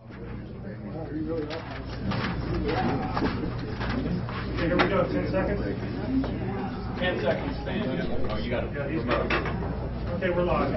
Okay, here we go. 10 seconds. 10 seconds, Stan. Oh, you got it. Yeah, he's got it. Okay, we're live.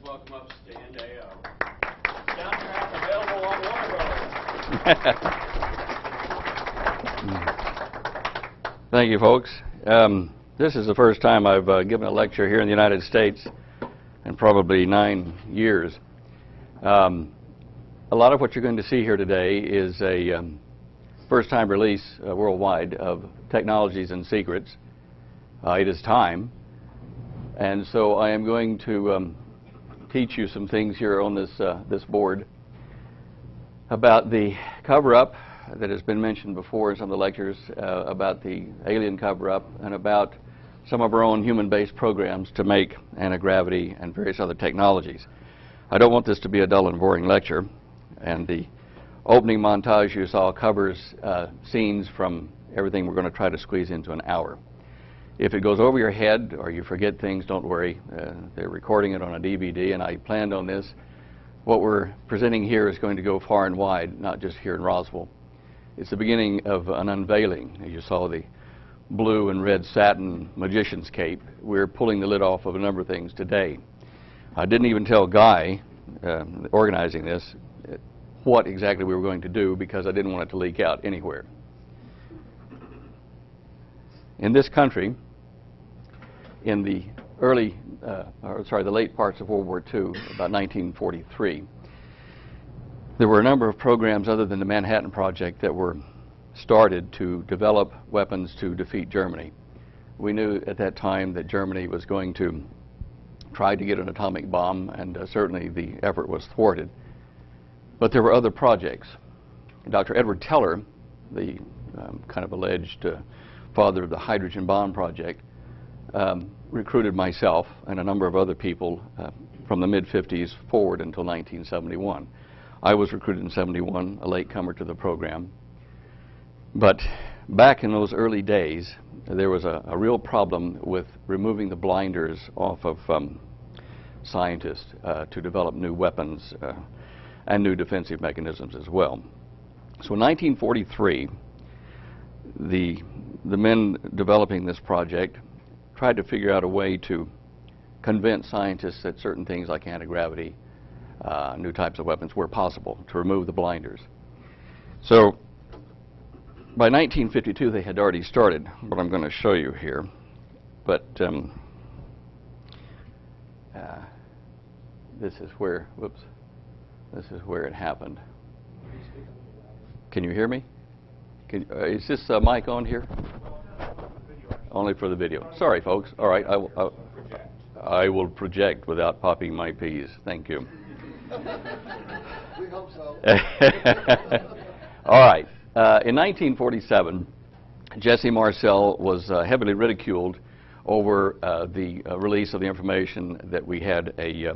Welcome up, Stan.Deyo. Soundtrack available on Warner. Thank you, folks. This is the first time I've given a lecture here in the United States in probably 9 years. A lot of what you're going to see here today is a first-time release worldwide of Technologies and Secrets. It is time, and so I am going to teach you some things here on this board about the cover-up that has been mentioned before in some of the lectures, about the alien cover-up, and about some of our own human-based programs to make anti-gravity and various other technologies. I don't want this to be a dull and boring lecture, and the opening montage you saw covers scenes from everything we're going to try to squeeze into an hour. If it goes over your head or you forget things, don't worry. They're recording it on a DVD, and I planned on this. What we're presenting here is going to go far and wide, not just here in Roswell. It's the beginning of an unveiling. As you saw the blue and red satin magician's cape, we're pulling the lid off of a number of things today. I didn't even tell Guy, organizing this, what exactly we were going to do because I didn't want it to leak out anywhere. In this country, in the the late parts of World War II, about 1943, there were a number of programs other than the Manhattan Project that were started to develop weapons to defeat Germany. We knew at that time that Germany was going to try to get an atomic bomb, and certainly the effort was thwarted. But there were other projects. Dr. Edward Teller, the kind of alleged father of the hydrogen bomb project, recruited myself and a number of other people from the mid-50s forward until 1971. I was recruited in 71, a latecomer to the program. But back in those early days, there was a real problem with removing the blinders off of scientists to develop new weapons and new defensive mechanisms as well. So in 1943, the men developing this project tried to figure out a way to convince scientists that certain things like anti-gravity, new types of weapons were possible, to remove the blinders. So by 1952 they had already started what I'm going to show you here, but this is where, whoops, this is where it happened. Can you hear me? Is this mic on here? Only for the video. Sorry, folks. All right, I will project without popping my peas. Thank you. We hope so. All right. In 1947, Jesse Marcel was heavily ridiculed over the release of the information that we had a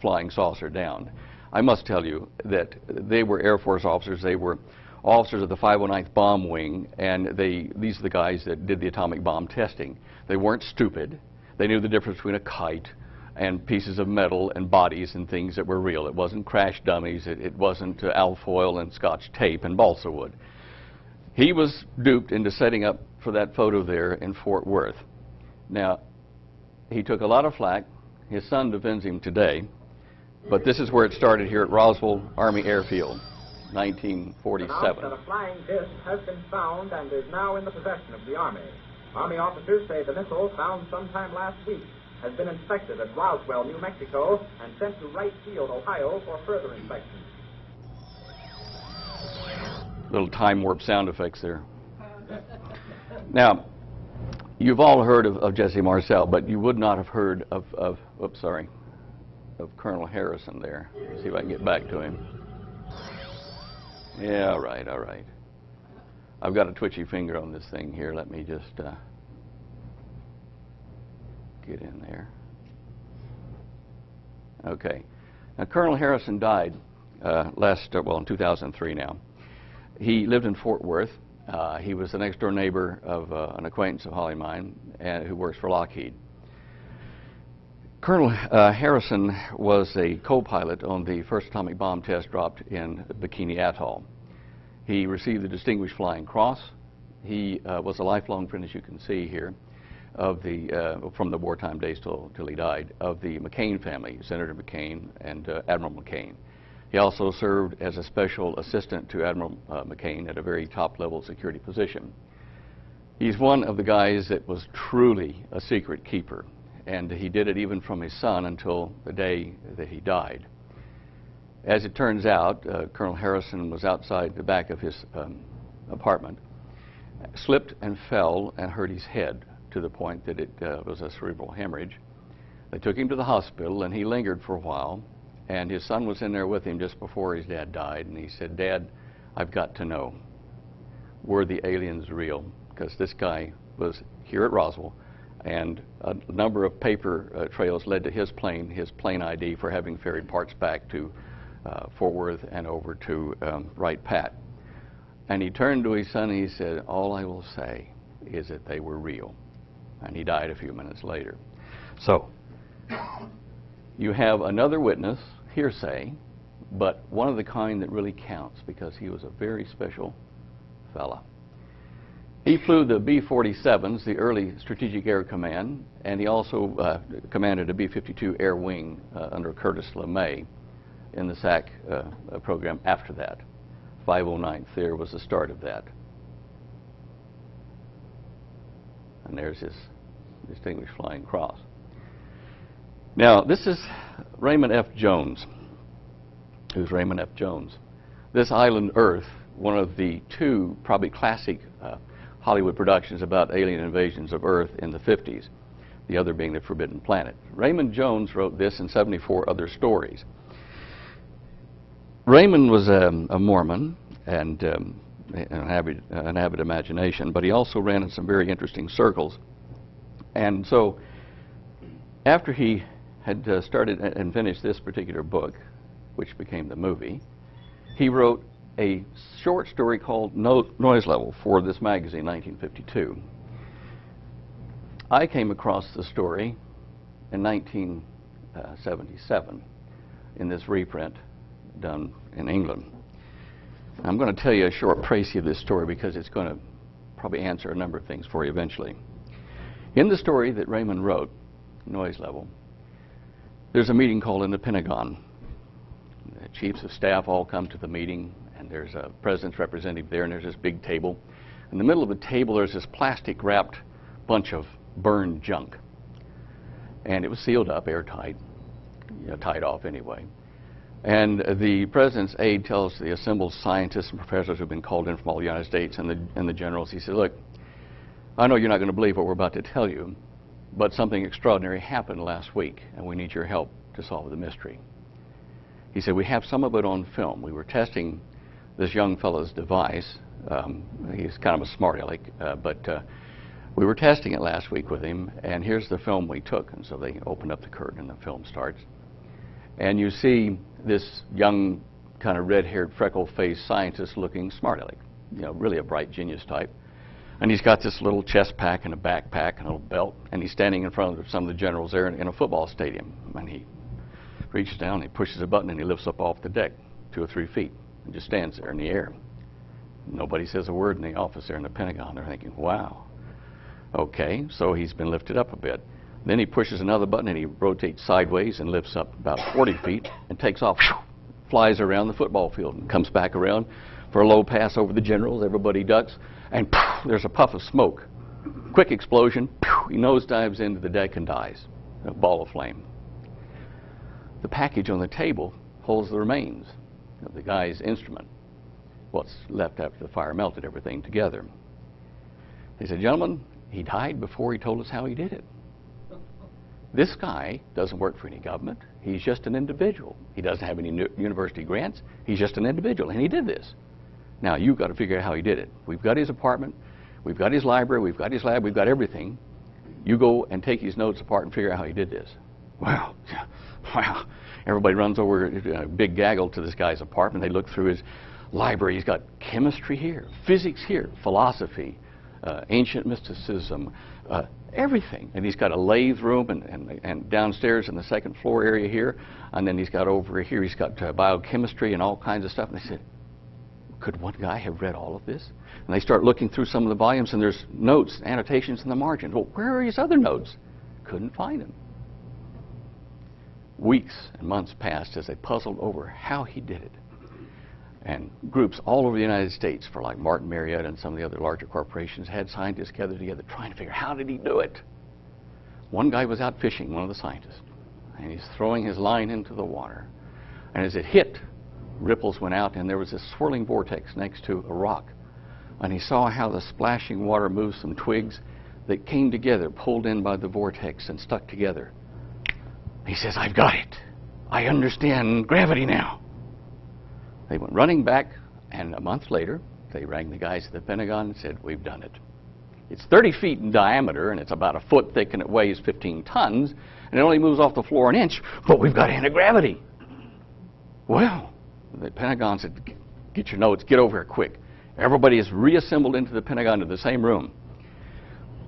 flying saucer down. I must tell you that they were Air Force officers. They were officers of the 509th Bomb Wing, and these are the guys that did the atomic bomb testing. They weren't stupid. They knew the difference between a kite and pieces of metal and bodies and things that were real. It wasn't crash dummies. It wasn't alfoil and Scotch tape and balsa wood. He was duped into setting up for that photo there in Fort Worth. Now, he took a lot of flack. His son defends him today, but this is where it started here at Roswell Army Airfield. 1947. Announced that a flying disc has been found and is now in the possession of the Army. Army officers say the missile, found sometime last week, has been inspected at Roswell, New Mexico, and sent to Wright Field, Ohio, for further inspection. Little time warp sound effects there. Now, you've all heard of Jesse Marcel, but you would not have heard of Colonel Harrison there. Let's see if I can get back to him. Yeah, all right, all right. I've got a twitchy finger on this thing here. Let me just get in there. Okay. Now, Colonel Harrison died in 2003 now. He lived in Fort Worth. He was the next door neighbor of an acquaintance of Holly mine who works for Lockheed. Colonel Harrison was a co-pilot on the first atomic bomb test dropped in Bikini Atoll. He received the Distinguished Flying Cross. He was a lifelong friend, as you can see here, of from the wartime days till he died, of the McCain family, Senator McCain and Admiral McCain. He also served as a special assistant to Admiral McCain at a very top-level security position. He's one of the guys that was truly a secret keeper, and he did it even from his son until the day that he died. As it turns out, Colonel Harrison was outside the back of his apartment, slipped and fell and hurt his head to the point that it was a cerebral hemorrhage. They took him to the hospital, and he lingered for a while, and his son was in there with him just before his dad died, and he said, "Dad, I've got to know, were the aliens real?" Because this guy was here at Roswell, and a number of paper trails led to his plane ID for having ferried parts back to Fort Worth and over to Wright Pat. And he turned to his son and he said, "All I will say is that they were real." And he died a few minutes later. So, you have another witness, hearsay, but one of the kind that really counts because he was a very special fella. He flew the B-47s, the early Strategic Air Command, and he also commanded a B-52 Air Wing under Curtis LeMay in the SAC program after that. 509th there was the start of that. And there's his Distinguished Flying Cross. Now, this is Raymond F. Jones. Who's Raymond F. Jones? This Island Earth, one of the two probably classic Hollywood productions about alien invasions of Earth in the 50s, the other being The Forbidden Planet. Raymond Jones wrote this and 74 other stories. Raymond was a Mormon and an avid imagination, but he also ran in some very interesting circles. And so after he had started and finished this particular book, which became the movie, he wrote a short story called Noise Level for this magazine, 1952. I came across the story in 1977 in this reprint done in England. I'm going to tell you a short précis of this story because it's going to probably answer a number of things for you eventually. In the story that Raymond wrote, Noise Level, there's a meeting called in the Pentagon. The chiefs of staff all come to the meeting, and there's a president's representative there, and there's this big table. In the middle of the table, there's this plastic-wrapped bunch of burned junk. And it was sealed up, airtight, tied off anyway. And the president's aide tells the assembled scientists and professors who've been called in from all the United States and the generals, he said, look, I know you're not going to believe what we're about to tell you, but something extraordinary happened last week, and we need your help to solve the mystery. He said, we have some of it on film. We were testing this young fellow's device. He's kind of a smart aleck, but we were testing it last week with him, and here's the film we took. And so they opened up the curtain, and the film starts. And you see this young, kind of red-haired, freckle-faced scientist-looking smart aleck, really a bright genius type. And he's got this little chest pack and a backpack and a little belt, and he's standing in front of some of the generals there in a football stadium. And he reaches down, he pushes a button, and he lifts up off the deck 2 or 3 feet and just stands there in the air. Nobody says a word in the office there in the Pentagon. They're thinking, wow. Okay, so he's been lifted up a bit. Then he pushes another button, and he rotates sideways and lifts up about 40 feet and takes off, flies around the football field and comes back around for a low pass over the generals. Everybody ducks, and there's a puff of smoke. Quick explosion. He nosedives into the deck and dies. A ball of flame. The package on the table holds the remains of the guy's instrument, what's left after the fire melted everything together. They said, gentlemen, he died before he told us how he did it. This guy doesn't work for any government. He's just an individual. He doesn't have any university grants. He's just an individual, and he did this. Now, you've got to figure out how he did it. We've got his apartment. We've got his library. We've got his lab. We've got everything. You go and take his notes apart and figure out how he did this. Wow. Wow. Everybody runs over a big gaggle to this guy's apartment. They look through his library. He's got chemistry here, physics here, philosophy, ancient mysticism, everything. And he's got a lathe room and downstairs in the second floor area here. And then he's got over here, he's got biochemistry and all kinds of stuff. And they said, could one guy have read all of this? And they start looking through some of the volumes, and there's notes, annotations in the margins. Well, where are his other notes? Couldn't find them. Weeks and months passed as they puzzled over how he did it. And groups all over the United States, for like Martin Marietta and some of the other larger corporations, had scientists gathered together trying to figure out how did he do it. One guy was out fishing, one of the scientists, and he's throwing his line into the water. And as it hit, ripples went out, and there was this swirling vortex next to a rock. And he saw how the splashing water moved some twigs that came together, pulled in by the vortex and stuck together. He says, I've got it. I understand gravity now. They went running back, and a month later, they rang the guys at the Pentagon and said, we've done it. It's 30 feet in diameter, and it's about a foot thick, and it weighs 15 tons, and it only moves off the floor an inch, but we've got anti-gravity. Well, the Pentagon said, get your notes, get over here quick. Everybody is reassembled into the Pentagon to the same room.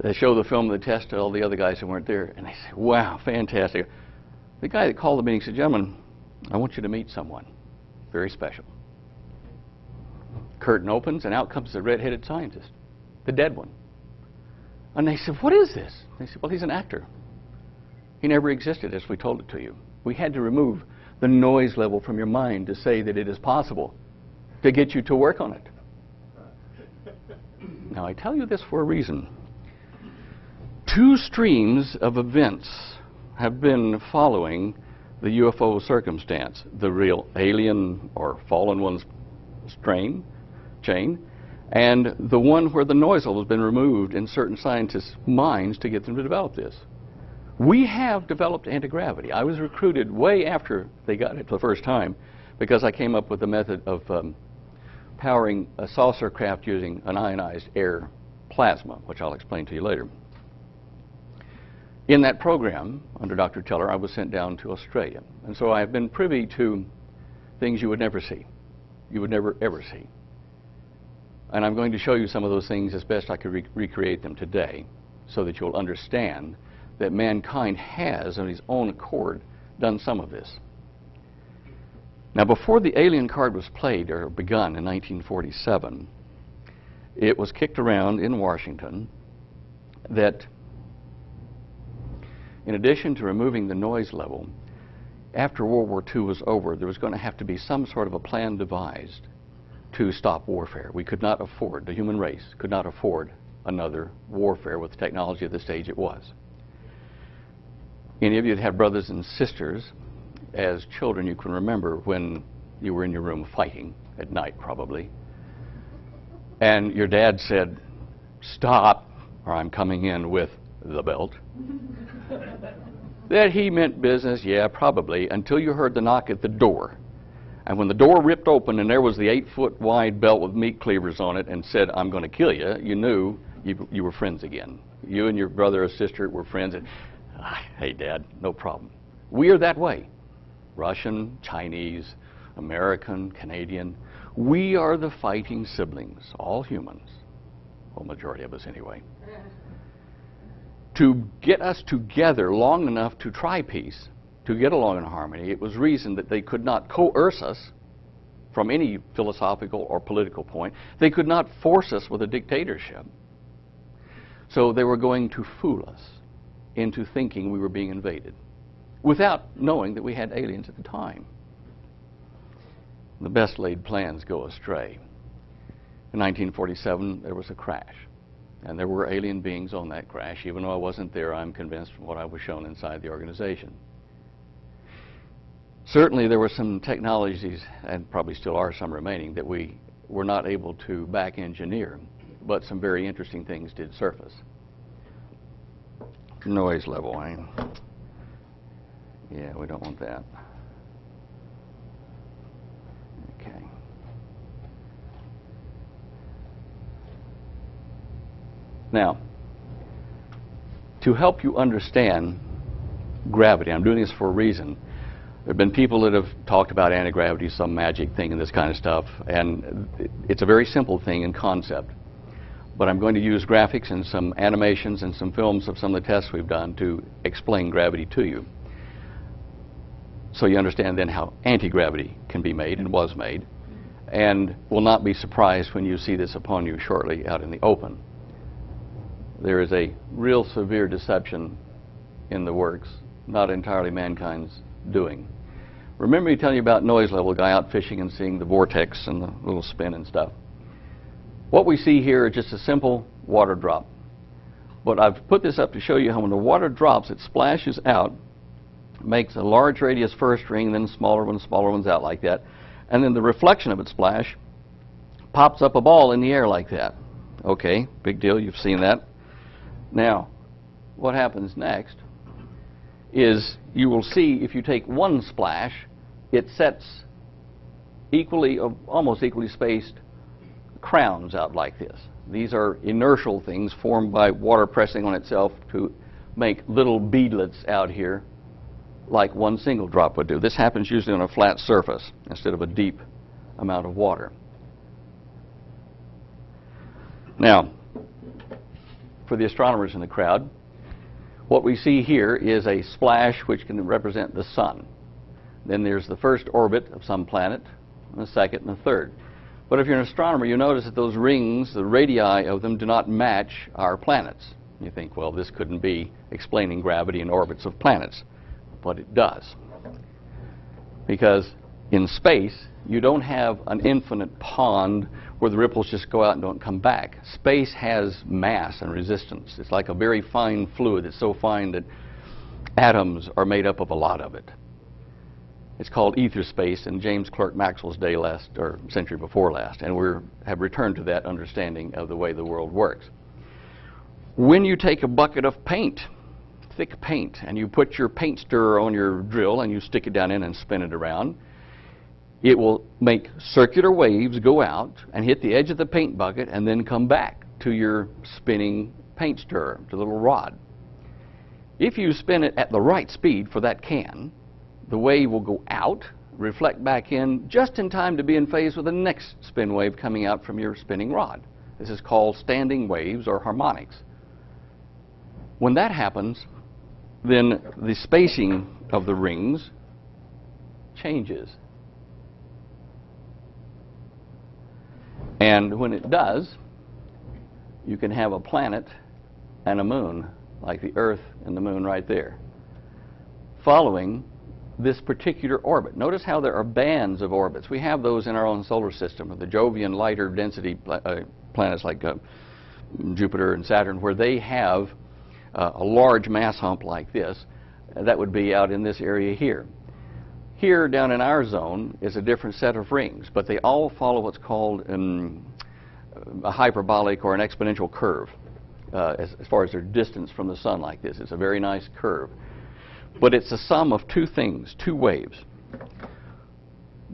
They show the film of the test to all the other guys who weren't there, and they say, wow, fantastic. The guy that called the meeting said, gentlemen, I want you to meet someone very special. Curtain opens, and out comes the red-headed scientist, the dead one. And they said, what is this? They said, well, he's an actor. He never existed as we told it to you. We had to remove the noise level from your mind to say that it is possible to get you to work on it. Now, I tell you this for a reason. 2 streams of events have been following the UFO circumstance, the real alien or fallen one's chain, and the one where the noise level has been removed in certain scientists' minds to get them to develop this. We have developed anti-gravity. I was recruited way after they got it for the first time because I came up with the method of powering a saucer craft using an ionized air plasma, which I'll explain to you later. In that program, under Dr. Teller, I was sent down to Australia. And so I have been privy to things you would never see. You would never, ever see. And I'm going to show you some of those things as best I could recreate them today so that you'll understand that mankind has, on his own accord, done some of this. Now, before the alien card was played or begun in 1947, it was kicked around in Washington that in addition to removing the noise level, after World War II was over, there was going to have to be some sort of a plan devised to stop warfare. We could not afford, the human race could not afford another warfare with the technology at the stage it was. Any of you that have brothers and sisters, as children, you can remember when you were in your room fighting at night, probably, and your dad said, "Stop, or I'm coming in with the belt." That he meant business, yeah, probably, until you heard the knock at the door. And when the door ripped open and there was the 8-foot wide belt with meat cleavers on it and said, "I'm going to kill you," you knew you were friends again. You and your brother or sister were friends. And, "Hey, Dad, no problem." We are that way. Russian, Chinese, American, Canadian. We are the fighting siblings, all humans. Well, majority of us anyway. To get us together long enough to try peace, to get along in harmony, it was reasoned that they could not coerce us from any philosophical or political point. They could not force us with a dictatorship. So they were going to fool us into thinking we were being invaded, without knowing that we had aliens at the time. The best laid plans go astray. In 1947, there was a crash. And there were alien beings on that crash. Even though I wasn't there, I'm convinced from what I was shown inside the organization. Certainly there were some technologies, and probably still are some remaining, that we were not able to back engineer, but some very interesting things did surface. Noise level, yeah, we don't want that. Okay. Now, to help you understand gravity, I'm doing this for a reason. There have been people that have talked about anti-gravity, some magic thing and this kind of stuff, and it's a very simple thing in concept. But I'm going to use graphics and some animations and some films of some of the tests we've done to explain gravity to you, so you understand then how anti-gravity can be made and was made, and will not be surprised when you see this upon you shortly out in the open. There is a real severe deception in the works, not entirely mankind's doing. Remember me telling you about noise level, guy out fishing and seeing the vortex and the little spin and stuff. What we see here is just a simple water drop. But I've put this up to show you how when the water drops, it splashes out, makes a large radius first ring, then smaller ones out like that, and then the reflection of its splash pops up a ball in the air like that. Okay, big deal, you've seen that. Now, what happens next is you will see if you take one splash, it sets equally, almost equally spaced crowns out like this. These are inertial things formed by water pressing on itself to make little beadlets out here like one single drop would do. This happens usually on a flat surface instead of a deep amount of water. Now, for the astronomers in the crowd, what we see here is a splash which can represent the sun. Then there's the first orbit of some planet, and the second and the third. But if you're an astronomer, you notice that those rings, the radii of them, do not match our planets. You think, well, this couldn't be explaining gravity and orbits of planets. But it does. Because in space, you don't have an infinite pond where the ripples just go out and don't come back. Space has mass and resistance. It's like a very fine fluid. It's so fine that atoms are made up of a lot of it. It's called ether space in James Clerk Maxwell's day last, or century before last, and we have returned to that understanding of the way the world works. When you take a bucket of paint, thick paint, and you put your paint stirrer on your drill and you stick it down in and spin it around, it will make circular waves go out and hit the edge of the paint bucket and then come back to your spinning paint stirrer, the little rod. If you spin it at the right speed for that can, the wave will go out, reflect back in, just in time to be in phase with the next spin wave coming out from your spinning rod. This is called standing waves or harmonics. When that happens, then the spacing of the rings changes. And when it does, you can have a planet and a moon, like the Earth and the moon right there, following this particular orbit. Notice how there are bands of orbits. We have those in our own solar system, of the Jovian lighter density planets like Jupiter and Saturn, where they have a large mass hump like this. That would be out in this area here. Here, down in our zone, is a different set of rings, but they all follow what's called a hyperbolic or an exponential curve as far as their distance from the sun like this. It's a very nice curve. But it's a sum of two things, two waves.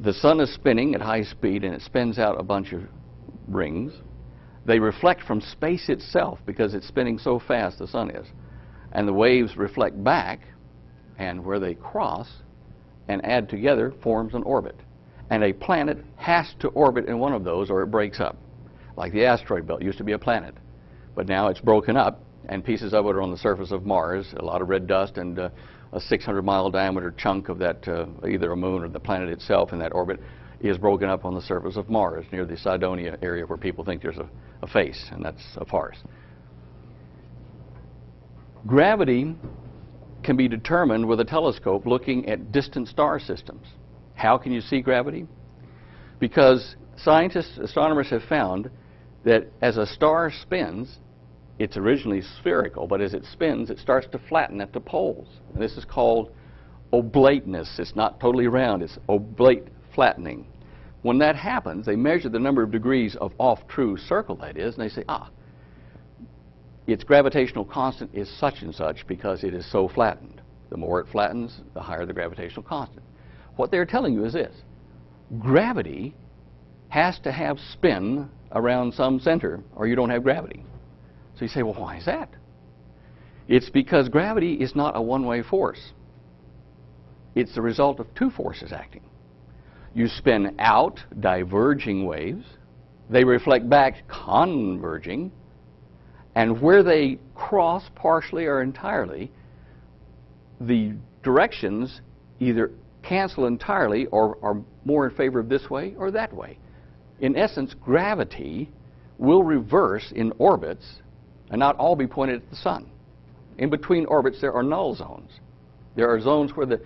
The sun is spinning at high speed, and it spins out a bunch of rings. They reflect from space itself because it's spinning so fast, the sun is. And the waves reflect back, and where they cross and add together forms an orbit. And a planet has to orbit in one of those or it breaks up. Like the asteroid belt used to be a planet, but now it's broken up, and pieces of it are on the surface of Mars, a lot of red dust, and a 600-mile diameter chunk of that, either a moon or the planet itself in that orbit, is broken up on the surface of Mars near the Cydonia area, where people think there's a face, and that's a farce. Gravity can be determined with a telescope looking at distant star systems. How can you see gravity? Because scientists, astronomers have found that as a star spins, it's originally spherical, but as it spins, it starts to flatten at the poles. And this is called oblateness. It's not totally round, it's oblate flattening. When that happens, they measure the number of degrees of off-true circle, that is, and they say, its gravitational constant is such and such because it is so flattened. The more it flattens, the higher the gravitational constant. What they're telling you is this: gravity has to have spin around some center, or you don't have gravity. So you say, well, why is that? It's because gravity is not a one-way force. It's the result of two forces acting. You spin out diverging waves, they reflect back converging, and where they cross partially or entirely, the directions either cancel entirely or are more in favor of this way or that way. In essence, gravity will reverse in orbits and not all be pointed at the sun. In between orbits, there are null zones. There are zones where the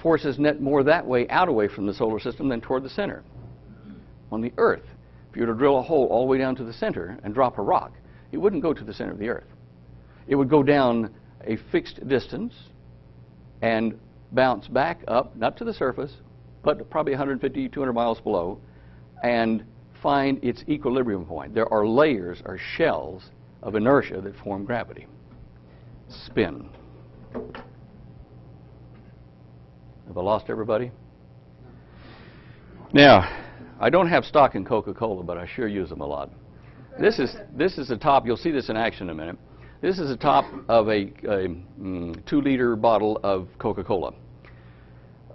forces net more that way, out away from the solar system than toward the center. On the Earth, if you were to drill a hole all the way down to the center and drop a rock, it wouldn't go to the center of the Earth. It would go down a fixed distance and bounce back up, not to the surface, but probably 150, 200 miles below, and find its equilibrium point. There are layers or shells of inertia that form gravity. Spin. Have I lost everybody? Now, I don't have stock in Coca-Cola, but I sure use them a lot. This is the top. You'll see this in action in a minute. This is the top of a 2-liter bottle of Coca-Cola.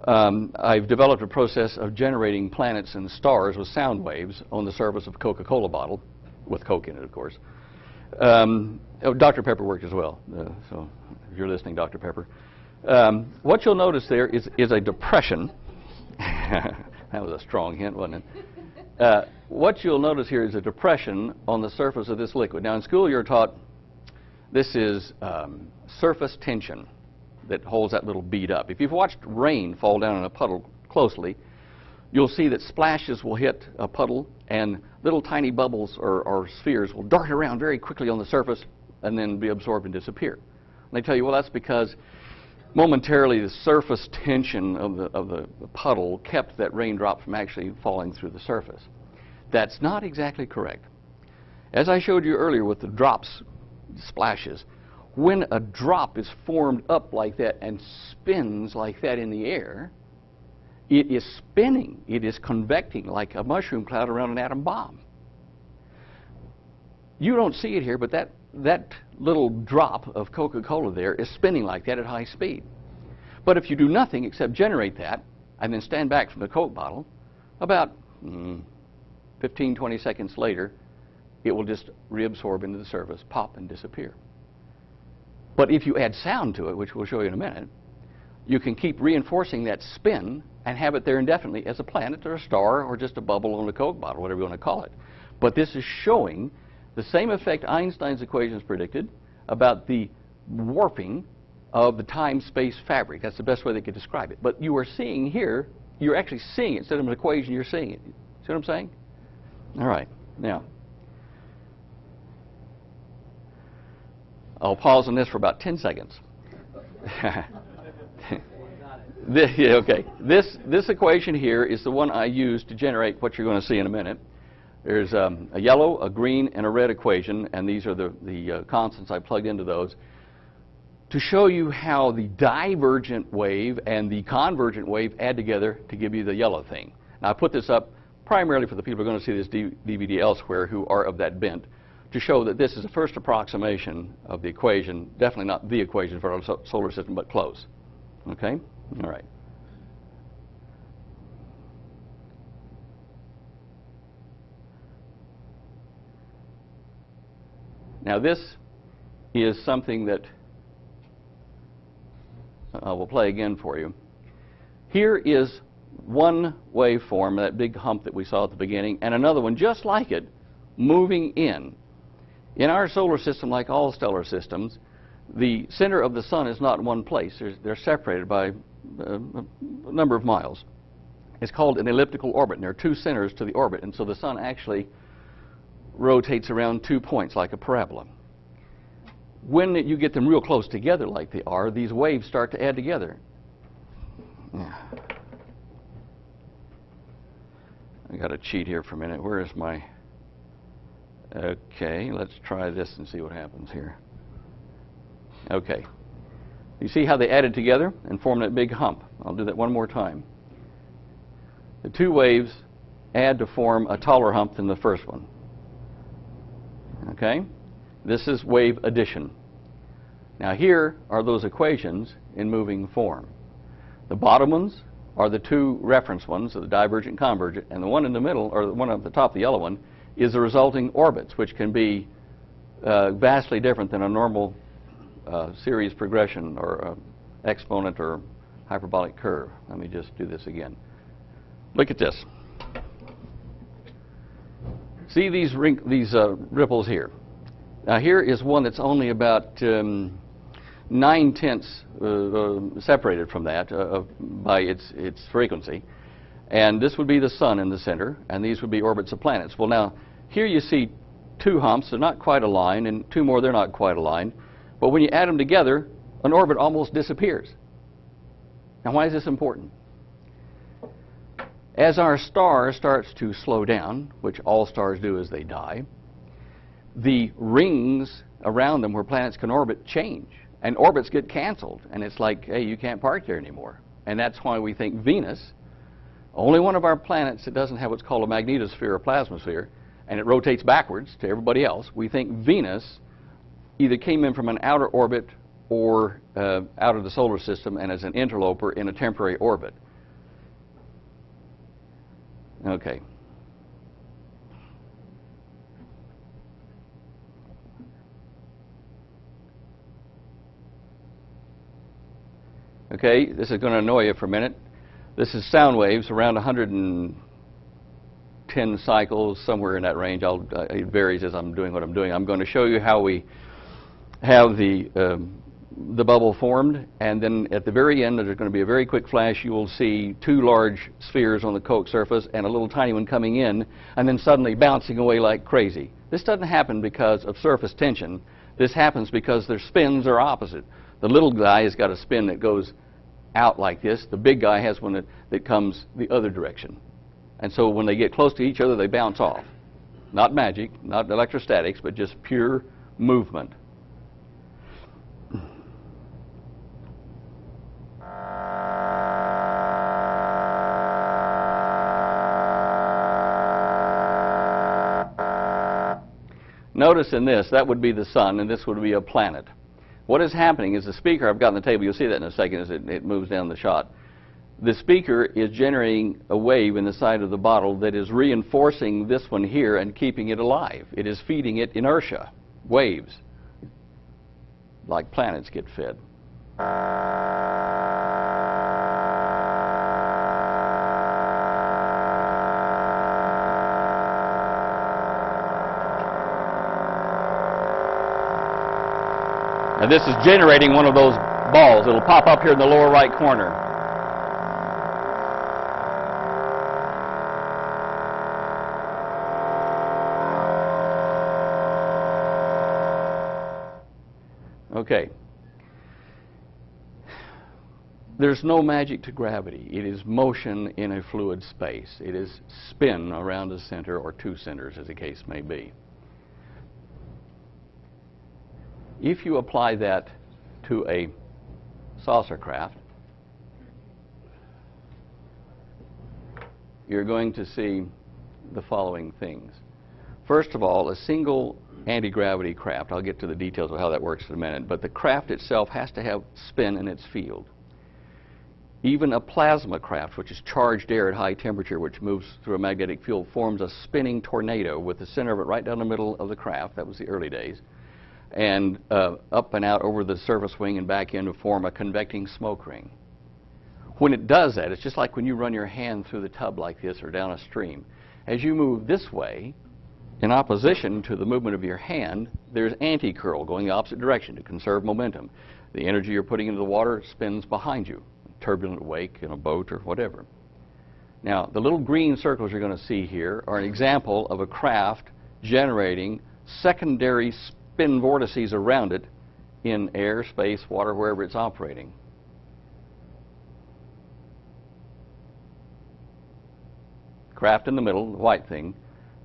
I've developed a process of generating planets and stars with sound waves on the surface of a Coca-Cola bottle, with Coke in it, of course. Dr. Pepper worked as well, so if you're listening, Dr. Pepper. What you'll notice there is a depression. That was a strong hint, wasn't it? What you'll notice here is a depression on the surface of this liquid. Now, in school, you're taught this is surface tension that holds that little bead up. If you've watched rain fall down in a puddle closely, you'll see that splashes will hit a puddle and little tiny bubbles or spheres will dart around very quickly on the surface and then be absorbed and disappear. And they tell you, well, that's because momentarily the surface tension of the puddle kept that raindrop from actually falling through the surface. That's not exactly correct. As I showed you earlier with the drops, splashes, when a drop is formed up like that and spins like that in the air, it is spinning, it is convecting like a mushroom cloud around an atom bomb. You don't see it here, but that little drop of Coca-Cola there is spinning like that at high speed. But if you do nothing except generate that and then stand back from the Coke bottle, about 15, 20 seconds later, it will just reabsorb into the surface, pop, and disappear. But if you add sound to it, which we'll show you in a minute, you can keep reinforcing that spin and have it there indefinitely as a planet or a star or just a bubble on a Coke bottle, whatever you want to call it. But this is showing the same effect Einstein's equations predicted about the warping of the time-space fabric. That's the best way they could describe it. But you are seeing here, you're actually seeing it. Instead of an equation, you're seeing it. See what I'm saying? All right. Now, I'll pause on this for about 10 seconds. Okay. This equation here is the one I use to generate what you're going to see in a minute. There's a yellow, a green, and a red equation, and these are the constants I plugged into those to show you how the divergent wave and the convergent wave add together to give you the yellow thing. Now, I put this up primarily for the people who are going to see this DVD elsewhere who are of that bent, to show that this is the first approximation of the equation, definitely not the equation for our solar system, but close. Okay? All right. Now, this is something that I will play again for you. Here is one waveform, that big hump that we saw at the beginning, and another one just like it, moving in. In our solar system, like all stellar systems, the center of the sun is not in one place. They're separated by a number of miles. It's called an elliptical orbit, and there are two centers to the orbit, and so the sun actually rotates around 2 points like a parabola. When you get them real close together like they are, these waves start to add together. Yeah. I got to cheat here for a minute. Where is my... Okay, let's try this and see what happens here. Okay. You see how they added together and formed that big hump? I'll do that one more time. The two waves add to form a taller hump than the first one. Okay? This is wave addition. Now here are those equations in moving form. The bottom ones are the two reference ones, so the divergent, convergent, and the one in the middle, or the one at the top, the yellow one, is the resulting orbits, which can be vastly different than a normal series progression or exponent or hyperbolic curve. Let me just do this again. Look at this. See these ripples here. Now here is one that's only about 9/10 separated from that by its frequency. And this would be the sun in the center, and these would be orbits of planets. Well, now, here you see two humps. They're not quite aligned, and two more, they're not quite aligned. But when you add them together, an orbit almost disappears. Now, why is this important? As our star starts to slow down, which all stars do as they die, the rings around them where planets can orbit change, and orbits get canceled. And it's like, hey, you can't park there anymore. And that's why we think Venus, only one of our planets that doesn't have what's called a magnetosphere or plasmasphere, and it rotates backwards to everybody else, we think Venus either came in from an outer orbit or out of the solar system and as an interloper in a temporary orbit. Okay. Okay, this is going to annoy you for a minute. This is sound waves around 110 cycles, somewhere in that range. It varies as I'm doing what I'm doing. I'm going to show you how we have the bubble formed, and then at the very end, there's going to be a very quick flash. You will see two large spheres on the Coke surface and a little tiny one coming in, and then suddenly bouncing away like crazy. This doesn't happen because of surface tension. This happens because their spins are opposite. The little guy has got a spin that goes out like this. The big guy has one that comes the other direction. And so when they get close to each other, they bounce off. Not magic, not electrostatics, but just pure movement. Notice in this, that would be the sun, and this would be a planet. What is happening is the speaker, I've got on the table, you'll see that in a second as it moves down the shot. The speaker is generating a wave in the side of the bottle that is reinforcing this one here and keeping it alive. It is feeding it inertia, waves, like planets get fed. Now this is generating one of those balls. It'll pop up here in the lower right corner. Okay. There's no magic to gravity. It is motion in a fluid space. It is spin around a center or two centers, as the case may be. If you apply that to a saucer craft, you're going to see the following things. First of all, a single anti-gravity craft, I'll get to the details of how that works in a minute, but the craft itself has to have spin in its field. Even a plasma craft, which is charged air at high temperature, which moves through a magnetic field, forms a spinning tornado with the center of it right down the middle of the craft. That was the early days. And up and out over the surface wing and back in to form a convecting smoke ring. When it does that, it's just like when you run your hand through the tub like this or down a stream. As you move this way, in opposition to the movement of your hand, there's anti-curl going the opposite direction to conserve momentum. The energy you're putting into the water spins behind you. Turbulent wake in a boat or whatever. Now, the little green circles you're going to see here are an example of a craft generating secondary spin vortices around it in air, space, water, wherever it's operating. Craft in the middle, the white thing,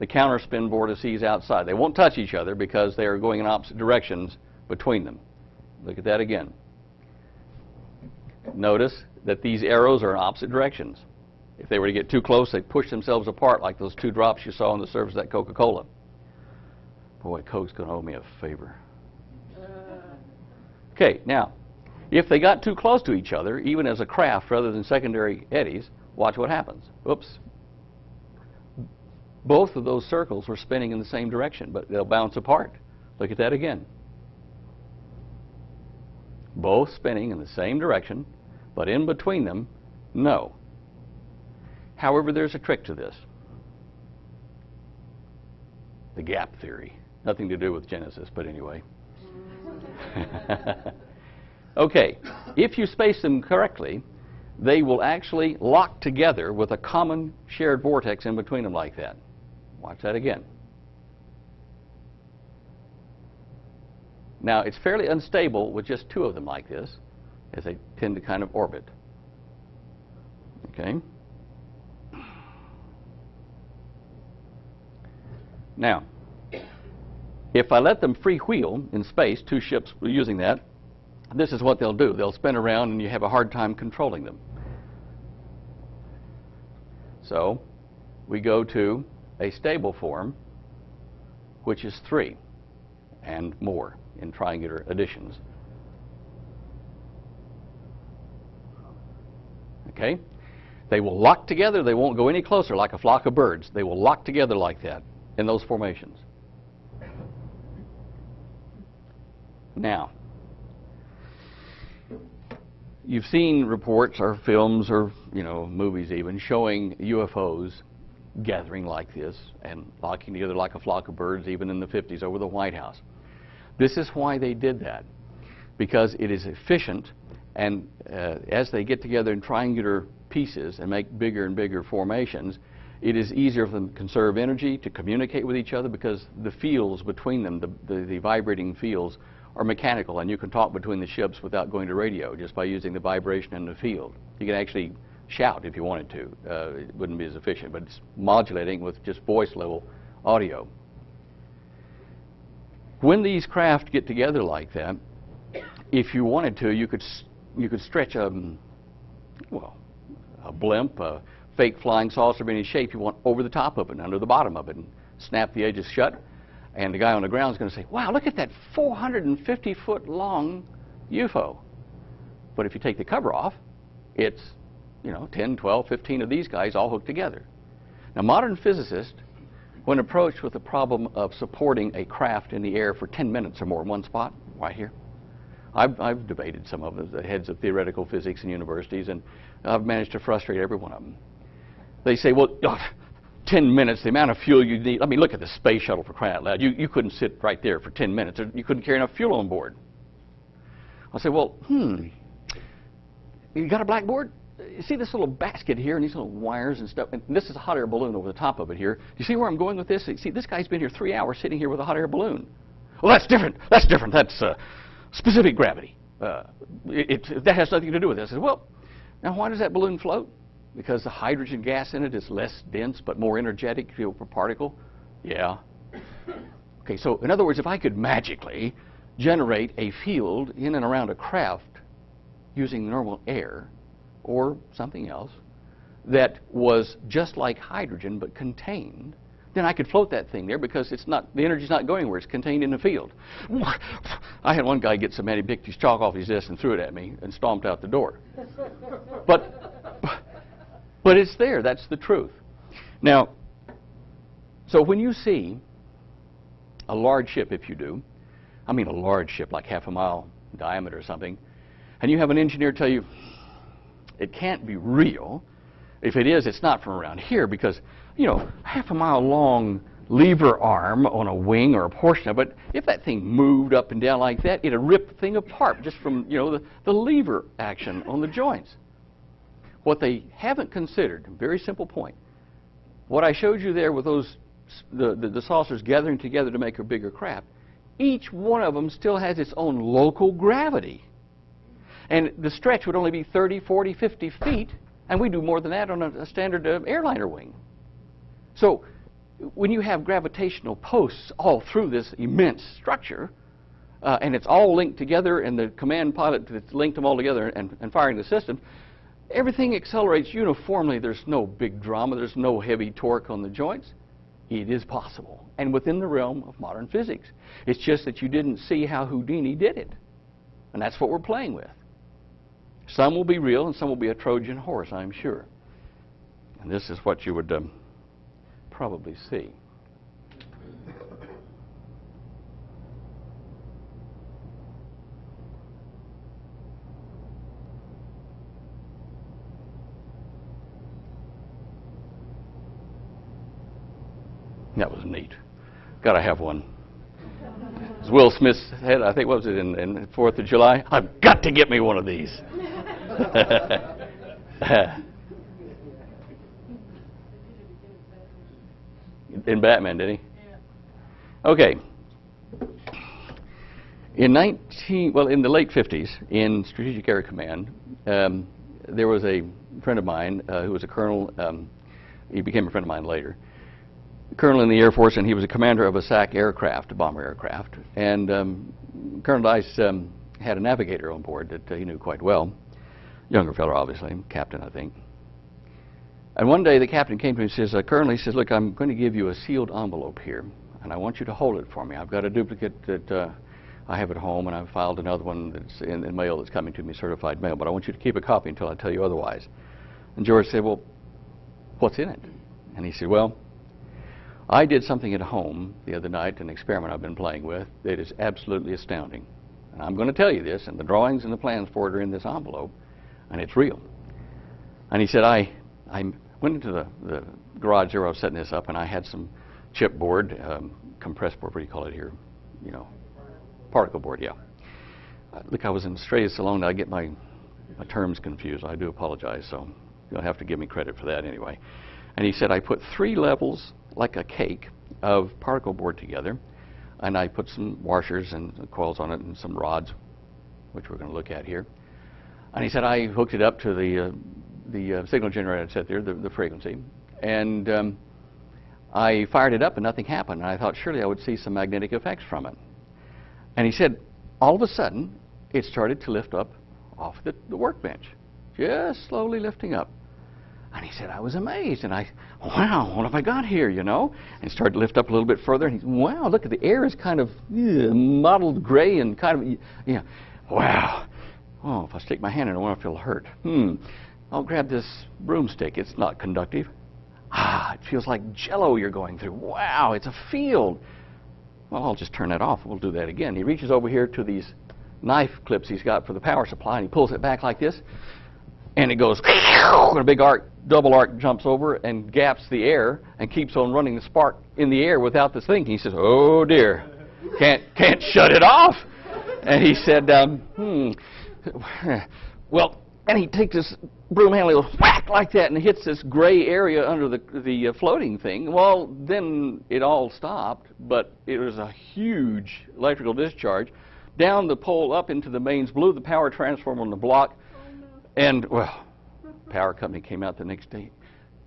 the counterspin vortices outside. They won't touch each other because they are going in opposite directions between them. Look at that again. Notice that these arrows are in opposite directions. If they were to get too close, they'd push themselves apart like those two drops you saw on the surface of that Coca-Cola. Boy, Coke's going to owe me a favor. Okay, now, if they got too close to each other, even as a craft rather than secondary eddies, watch what happens. Oops. Both of those circles were spinning in the same direction, but they'll bounce apart. Look at that again. Both spinning in the same direction, but in between them, no. However, there's a trick to this. The gap theory. Nothing to do with Genesis, but anyway. Okay, if you space them correctly, they will actually lock together with a common shared vortex in between them like that. Watch that again. Now, it's fairly unstable with just two of them like this, as they tend to kind of orbit. Okay? Now, if I let them freewheel in space, two ships using that, this is what they'll do. They'll spin around and you have a hard time controlling them. So, we go to a stable form, which is 3 and more in triangular additions. Okay? They will lock together. They won't go any closer like a flock of birds. They will lock together like that in those formations. Now, you've seen reports or films or, movies even showing UFOs gathering like this and locking together like a flock of birds even in the 50s over the White House. This is why they did that, because it is efficient, and as they get together in triangular pieces and make bigger and bigger formations, it is easier for them to conserve energy, to communicate with each other, because the fields between them, the vibrating fields, are mechanical, and you can talk between the ships without going to radio just by using the vibration in the field. You can actually shout if you wanted to. It wouldn't be as efficient, but it's modulating with just voice level audio. When these craft get together like that, if you wanted to, you could stretch a blimp, a fake flying saucer of any shape you want over the top of it and under the bottom of it, and snap the edges shut. And the guy on the ground is going to say, wow, look at that 450-foot long UFO. But if you take the cover off, it's 10, 12, 15 of these guys all hooked together. Now, modern physicists, when approached with the problem of supporting a craft in the air for 10 minutes or more in one spot, right here, I've debated some of the heads of theoretical physics in universities, and I've managed to frustrate every one of them. They say, well, 10 minutes, the amount of fuel you need. I mean, look at the space shuttle, for crying out loud. You couldn't sit right there for 10 minutes. You couldn't carry enough fuel on board. I'll say, well, you got a blackboard? You see this little basket here and these little wires and stuff? And this is a hot air balloon over the top of it here. Do you see where I'm going with this? See, this guy's been here 3 hours sitting here with a hot air balloon. Well, that's different. That's different. That's specific gravity. That has nothing to do with this. I said, well, now why does that balloon float? Because the hydrogen gas in it is less dense but more energetic per particle? Yeah. Okay, so in other words, if I could magically generate a field in and around a craft using normal air or something else that was just like hydrogen but contained, then I could float that thing there because it's not, the energy's not going where it's contained in the field. I had one guy get so mad he picked his chalk off his desk and threw it at me and stomped out the door. But it's there. That's the truth. Now, so when you see a large ship, if you do, I mean a large ship like half a mile diameter or something, and you have an engineer tell you it can't be real. If it is, it's not from around here because, you know, half a mile long lever arm on a wing or a portion of it, if that thing moved up and down like that, it'd rip the thing apart just from, you know, the lever action on the joints. What they haven't considered, very simple point, what I showed you there with those, the saucers gathering together to make a bigger craft, each one of them still has its own local gravity. And the stretch would only be 30, 40, 50 feet, and we do more than that on a standard airliner wing. So when you have gravitational posts all through this immense structure, and it's all linked together, and the command pilot that's linked them all together and firing the system, everything accelerates uniformly. There's no big drama. There's no heavy torque on the joints. It is possible, and within the realm of modern physics. It's just that you didn't see how Houdini did it, and that's what we're playing with. Some will be real, and some will be a Trojan horse, I'm sure. And this is what you would probably see. That was neat. Got to have one. As Will Smith said, I think, what was it, in 4th of July? I've got to get me one of these. In Batman, did he? Yeah. Okay. In the late 50s, in Strategic Air Command, there was a friend of mine who was a colonel. He became a friend of mine later. Colonel in the Air Force, and he was a commander of a SAC aircraft, a bomber aircraft. And Colonel Dice had a navigator on board that he knew quite well. Younger fellow, obviously, captain, I think. And one day the captain came to me and says, Colonel, he says, look, I'm going to give you a sealed envelope here, and I want you to hold it for me. I've got a duplicate that I have at home, and I've filed another one that's in mail that's coming to me, certified mail, but I want you to keep a copy until I tell you otherwise. And George said, well, what's in it? And he said, well, I did something at home the other night, an experiment I've been playing with, that is absolutely astounding. And I'm going to tell you this, and the drawings and the plans for it are in this envelope, and it's real. And he said, I went into the garage there where I was setting this up, and I had some chipboard, compressed board, what do you call it here? You know, particle board, yeah. Look, I was in Stray's salon, I get my terms confused. I do apologize, so you'll have to give me credit for that anyway. And he said, I put 3 levels, like a cake, of particle board together, and I put some washers and coils on it and some rods, which we're going to look at here. And he said, I hooked it up to the signal generator set there, the frequency, and I fired it up and nothing happened. And I thought surely I would see some magnetic effects from it. And he said, all of a sudden, it started to lift up off the workbench, just slowly lifting up. And he said, I was amazed, and wow, what have I got here, you know? And started to lift up a little bit further, and he said, wow, look, the air is kind of mottled gray and kind of, wow. Oh, if I stick my hand in it, I wonder if it'll hurt. I'll grab this broomstick. It's not conductive. It feels like jello you're going through. Wow, it's a field. Well, I'll just turn that off. We'll do that again. He reaches over here to these knife clips he's got for the power supply, and he pulls it back like this, and it goes, and a big arc, double arc jumps over and gaps the air and keeps on running the spark in the air without this thinking. He says, oh dear, can't shut it off. And he said, well, and he takes this broom handle, goes whack like that, and hits this gray area under the floating thing. Well, then it all stopped, but it was a huge electrical discharge down the pole up into the mains, blew the power transformer on the block, and, well, power company came out the next day.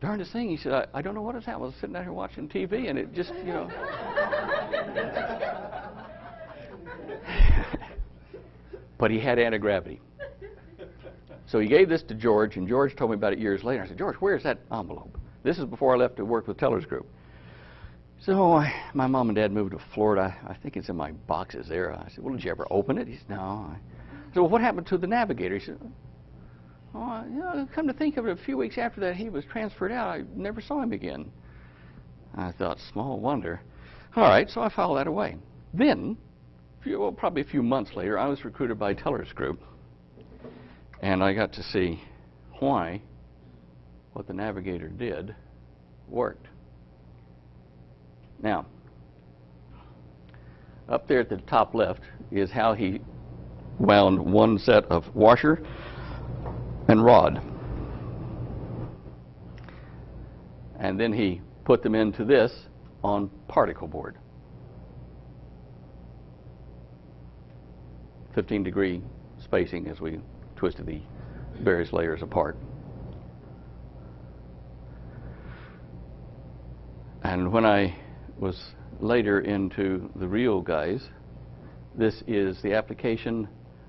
Darndest thing, he said, I don't know what has happened. I was sitting out here watching TV, and it just, you know. But he had anti-gravity. So he gave this to George, and George told me about it years later. I said, George, where's that envelope? This is before I left to work with Teller's group. So my mom and dad moved to Florida. I think it's in my boxes there. I said, well, did you ever open it? He said, no. I said, well, what happened to the navigator? He said, oh, you know, come to think of it, a few weeks after that, he was transferred out. I never saw him again. I thought, small wonder. All right, so I filed that away. Then, probably a few months later, I was recruited by Teller's group. And I got to see why what the navigator did worked. Now, up there at the top left is how he wound one set of washer and rod. And then he put them into this on particle board. 15-degree spacing as we twisted the various layers apart. And when I was later into the real guys, this is the application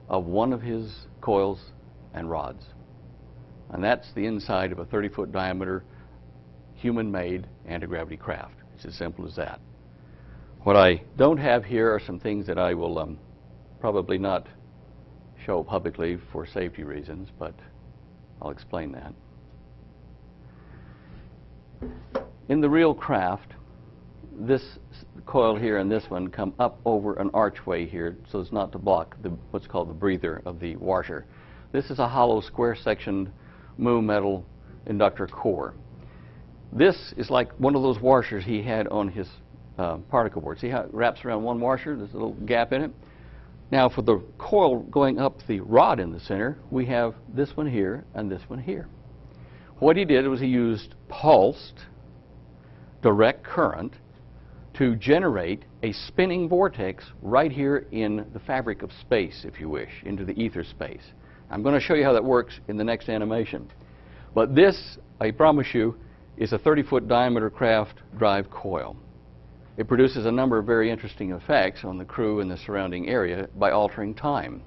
of one of his coils and rods. And that's the inside of a 30-foot diameter human-made anti-gravity craft. It's as simple as that. What I don't have here are some things that I will probably not show publicly for safety reasons, but I'll explain that. In the real craft, this coil here and this one come up over an archway here so as not to block what's called the breather of the washer. This is a hollow square-sectioned mu metal inductor core. This is like one of those washers he had on his particle board. See how it wraps around one washer? There's a little gap in it. Now, for the coil going up the rod in the center, we have this one here and this one here. What he did was he used pulsed direct current to generate a spinning vortex right here in the fabric of space, if you wish, into the ether space. I'm going to show you how that works in the next animation. But this, I promise you, is a 30-foot diameter craft drive coil. It produces a number of very interesting effects on the crew and the surrounding area by altering time.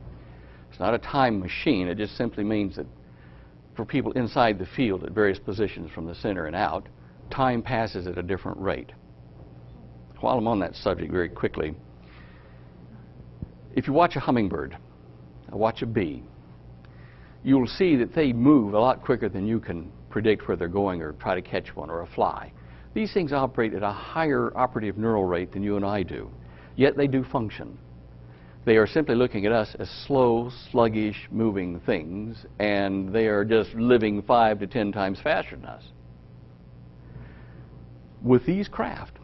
It's not a time machine. It just simply means that for people inside the field at various positions from the center and out, time passes at a different rate. While I'm on that subject very quickly, if you watch a hummingbird, or watch a bee, you'll see that they move a lot quicker than you can predict where they're going or try to catch one, or a fly. These things operate at a higher operative neural rate than you and I do, yet they do function. They are simply looking at us as slow, sluggish, moving things, and they are just living 5 to 10 times faster than us. With these craft,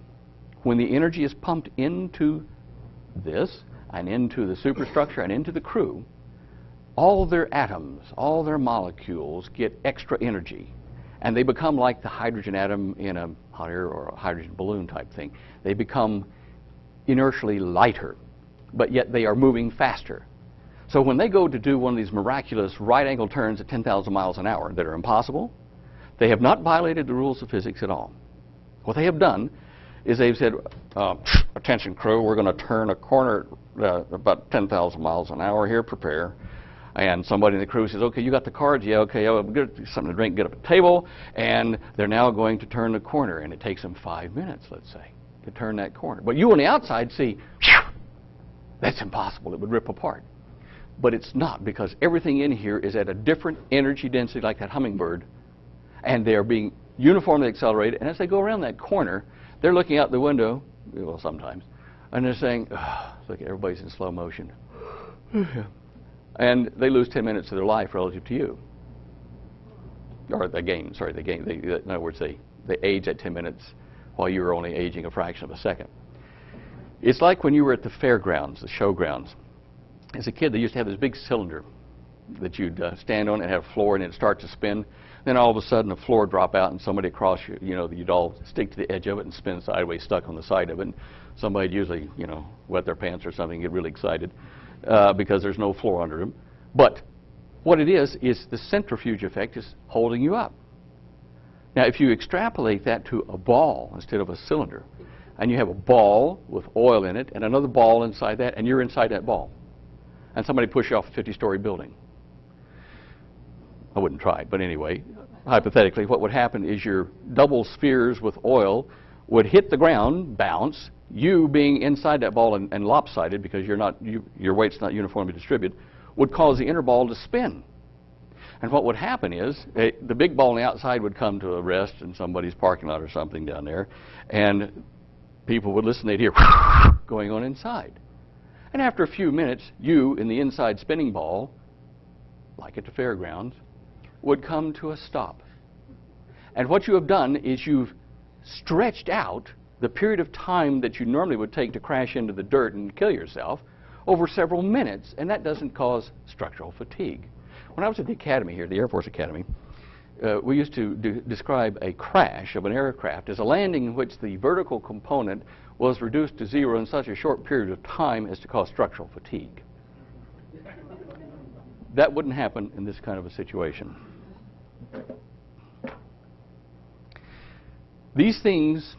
when the energy is pumped into this, and into the superstructure, and into the crew, all their atoms, all their molecules get extra energy. And they become like the hydrogen atom in a hot air or a hydrogen balloon type thing. They become inertially lighter, but yet they are moving faster. So when they go to do one of these miraculous right-angle turns at 10,000 miles an hour that are impossible, they have not violated the rules of physics at all. What they have done is they've said, attention crew, we're going to turn a corner about 10,000 miles an hour here, prepare. And somebody in the crew says, okay, you got the cards? Yeah, okay, I'll get something to drink, get up a table, and they're now going to turn the corner, and it takes them 5 minutes, let's say, to turn that corner. But you on the outside see, that's impossible, it would rip apart. But it's not, because everything in here is at a different energy density like that hummingbird, and they are being uniformly accelerated, and as they go around that corner, they're looking out the window, well, sometimes, and they're saying, look, everybody's in slow motion. And they lose 10 minutes of their life relative to you. Or they gain, sorry, they gain. In other words, they age at 10 minutes while you were only aging a fraction of a second. It's like when you were at the fairgrounds, the showgrounds, as a kid, they used to have this big cylinder that you'd stand on and have a floor, and it'd start to spin. Then all of a sudden, the floor would drop out, and somebody across you, you'd all stick to the edge of it and spin sideways, stuck on the side of it. And somebody'd usually, wet their pants or something, get really excited because there's no floor under them. But what it is the centrifuge effect is holding you up. Now, if you extrapolate that to a ball instead of a cylinder, and you have a ball with oil in it and another ball inside that, and you're inside that ball, and somebody pushes you off a 50-story building. I wouldn't try it, but anyway, hypothetically, what would happen is your double spheres with oil would hit the ground, bounce, you being inside that ball and lopsided because your weight's not uniformly distributed, would cause the inner ball to spin. And what would happen is the big ball on the outside would come to a rest in somebody's parking lot or something down there, and people would listen, they'd hear going on inside. And after a few minutes, you in the inside spinning ball, like at the fairgrounds, would come to a stop. And what you have done is you've stretched out the period of time that you normally would take to crash into the dirt and kill yourself over several minutes, and that doesn't cause structural fatigue. When I was at the academy here, the Air Force Academy, we used to describe a crash of an aircraft as a landing in which the vertical component was reduced to zero in such a short period of time as to cause structural fatigue. That wouldn't happen in this kind of a situation. These things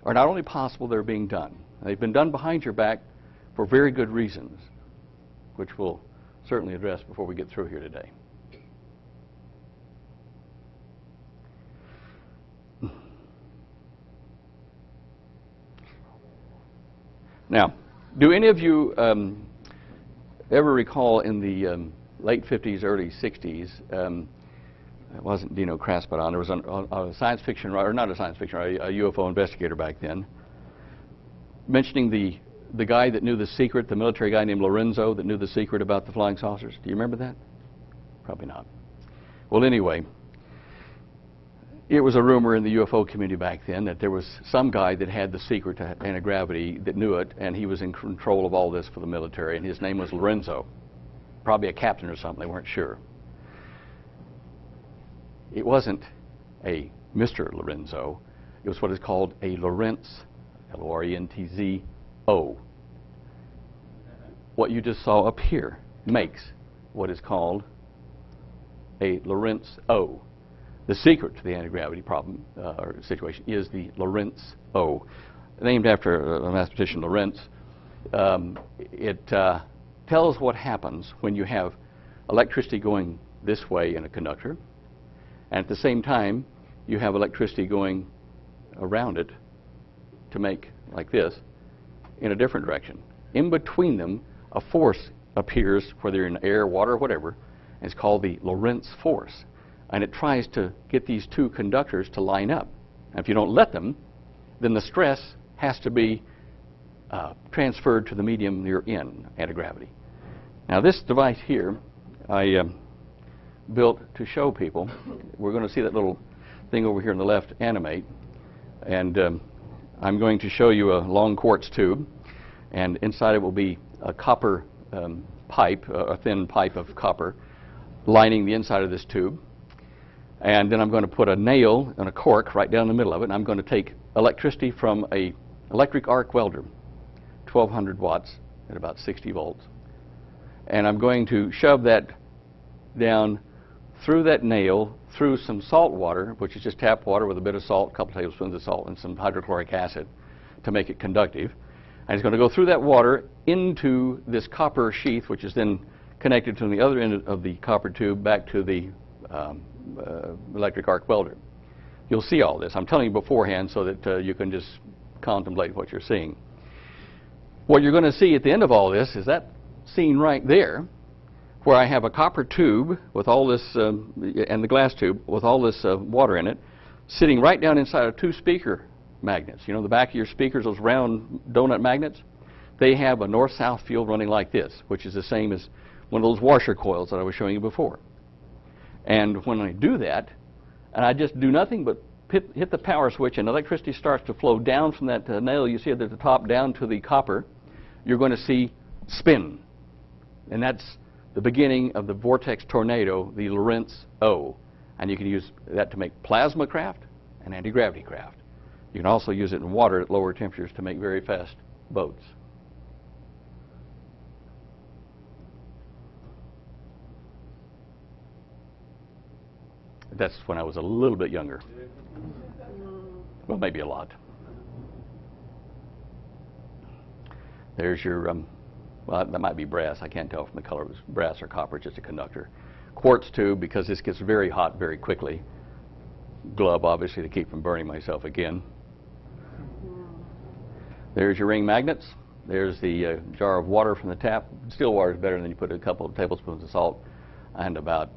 are not only possible, they're being done. They've been done behind your back for very good reasons, which we'll certainly address before we get through here today. Now, do any of you ever recall in the late 50s, early 60s, it wasn't Dino Craspadon, there was a science fiction writer, or not a science fiction writer, a UFO investigator back then, mentioning the guy that knew the secret, the military guy named Lorenzo that knew the secret about the flying saucers. Do you remember that? Probably not. Well, anyway, it was a rumor in the UFO community back then that there was some guy that had the secret to anti-gravity that knew it, and he was in control of all this for the military, and his name was Lorenzo. Probably a captain or something, they weren't sure. It wasn't a Mr. Lorenzo. It was what is called a Lorentz, L-O-R-E-N-T-Z-O. What you just saw up here makes what is called a Lorentz O. The secret to the anti-gravity problem or situation is the Lorentz O. Named after a mathematician, Lorentz. It tells what happens when you have electricity going this way in a conductor, and at the same time you have electricity going around it to make, like this, in a different direction. In between them, a force appears, whether in air, water, whatever, and it's called the Lorentz force. And it tries to get these two conductors to line up. And if you don't let them, then the stress has to be transferred to the medium you're in, anti-gravity. Now this device here, I built to show people. We're going to see that little thing over here on the left animate. And I'm going to show you a long quartz tube. And inside it will be a copper pipe, a thin pipe of copper, lining the inside of this tube. And then I'm going to put a nail and a cork right down the middle of it, and I'm going to take electricity from a electric arc welder, 1200 watts at about 60 volts. And I'm going to shove that down through that nail, through some salt water, which is just tap water with a bit of salt, a couple tablespoons of salt, and some hydrochloric acid to make it conductive. And it's going to go through that water into this copper sheath, which is then connected to the other end of the copper tube back to the electric arc welder. You'll see all this. I'm telling you beforehand so that you can just contemplate what you're seeing. What you're going to see at the end of all this is that scene right there, where I have a copper tube with all this, and the glass tube with all this water in it, sitting right down inside of two speaker magnets. You know, the back of your speakers, those round donut magnets, they have a north-south field running like this, which is the same as one of those washer coils that I was showing you before. And when I do that, and I just do nothing but hit the power switch, and electricity starts to flow down from that nail you see at the top down to the copper, you're going to see spin. And that's the beginning of the vortex tornado, the Lorentz O. And you can use that to make plasma craft and anti-gravity craft. You can also use it in water at lower temperatures to make very fast boats. That's when I was a little bit younger. Well, maybe a lot. There's your, well, that might be brass. I can't tell from the color. It was brass or copper, just a conductor. Quartz too, because this gets very hot very quickly. Glove, obviously, to keep from burning myself again. There's your ring magnets. There's the jar of water from the tap. Still water is better than you put a couple of tablespoons of salt and about,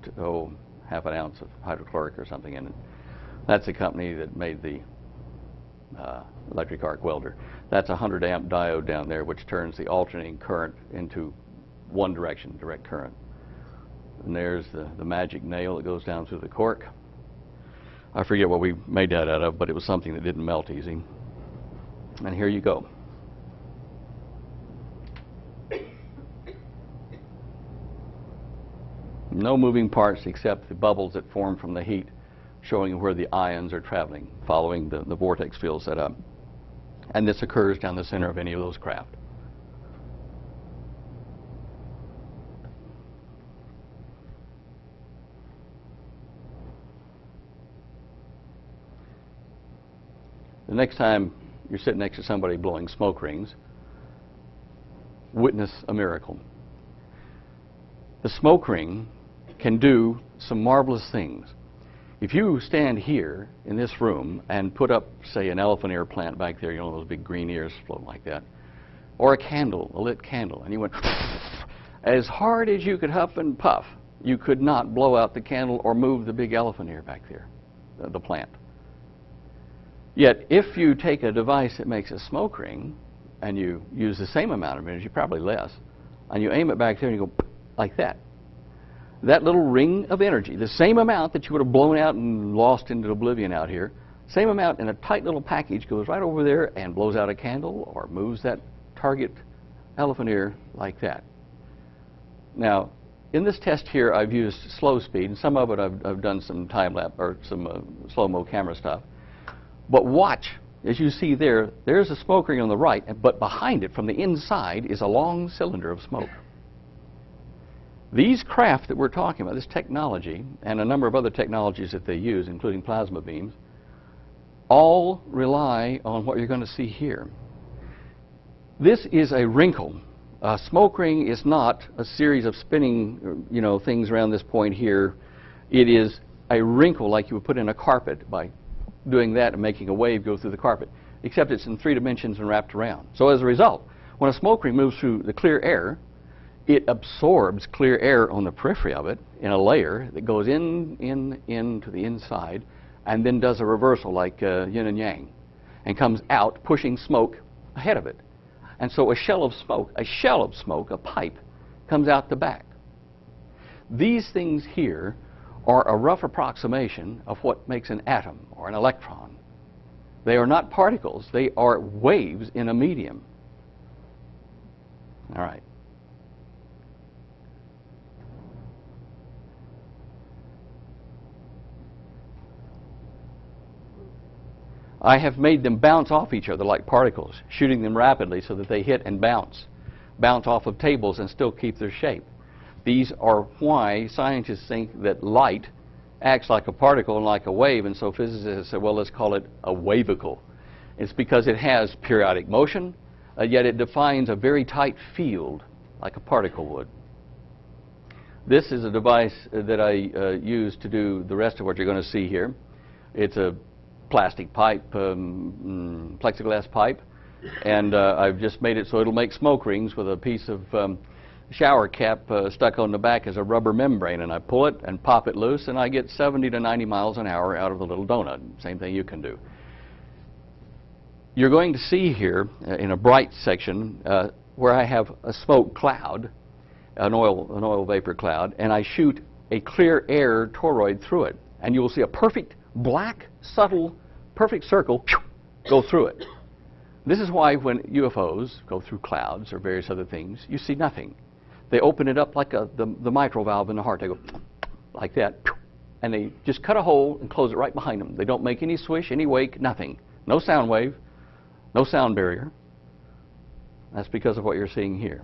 half an ounce of hydrochloric or something in it. That's the company that made the electric arc welder. That's a 100 amp diode down there, which turns the alternating current into one direction, direct current. And there's the magic nail that goes down through the cork. I forget what we made that out of, but it was something that didn't melt easy. And here you go. No moving parts except the bubbles that form from the heat, showing where the ions are traveling, following the vortex field set up. And this occurs down the center of any of those craft. The next time you're sitting next to somebody blowing smoke rings, witness a miracle. The smoke ring can do some marvelous things. If you stand here in this room and put up, say, an elephant ear plant back there, you know, those big green ears float like that, or a candle, a lit candle, and you went as hard as you could huff and puff, you could not blow out the candle or move the big elephant ear back there, the plant. Yet, if you take a device that makes a smoke ring and you use the same amount of energy, probably less, and you aim it back there and you go like that, that little ring of energy, the same amount that you would have blown out and lost into oblivion out here, same amount in a tight little package goes right over there and blows out a candle or moves that target elephant ear like that. Now, in this test here, I've used slow speed, and some of it I've done some time lapse or some slow-mo camera stuff. But watch, as you see there, there's a smoke ring on the right, but behind it, from the inside, is a long cylinder of smoke. These craft that we're talking about, this technology, and a number of other technologies that they use, including plasma beams, all rely on what you're going to see here. This is a wrinkle. A smoke ring is not a series of spinning, things around this point here. It is a wrinkle like you would put in a carpet by doing that and making a wave go through the carpet, except it's in 3 dimensions and wrapped around. So as a result, when a smoke ring moves through the clear air, it absorbs clear air on the periphery of it in a layer that goes into the inside and then does a reversal like yin and yang and comes out pushing smoke ahead of it. And so a shell of smoke, a pipe, comes out the back. These things here are a rough approximation of what makes an atom or an electron. They are not particles. They are waves in a medium. All right. I have made them bounce off each other like particles, shooting them rapidly so that they hit and bounce off of tables and still keep their shape. These are why scientists think that light acts like a particle and like a wave, and so physicists say, well, let's call it a wavicle. It's because it has periodic motion, yet it defines a very tight field like a particle would. This is a device that I use to do the rest of what you're going to see here. It's a plastic pipe, plexiglass pipe, and I've just made it so it'll make smoke rings with a piece of shower cap stuck on the back as a rubber membrane, and I pull it and pop it loose, and I get 70 to 90 miles an hour out of the little donut. Same thing you can do. You're going to see here in a bright section where I have a smoke cloud, an oil vapor cloud, and I shoot a clear air toroid through it, and you will see a perfect black, subtle, perfect circle go through it. This is why when UFOs go through clouds or various other things, you see nothing. They open it up like the mitral valve in the heart. They go like that, and they just cut a hole and close it right behind them. They don't make any swish, any wake, nothing. No sound wave, no sound barrier. That's because of what you're seeing here.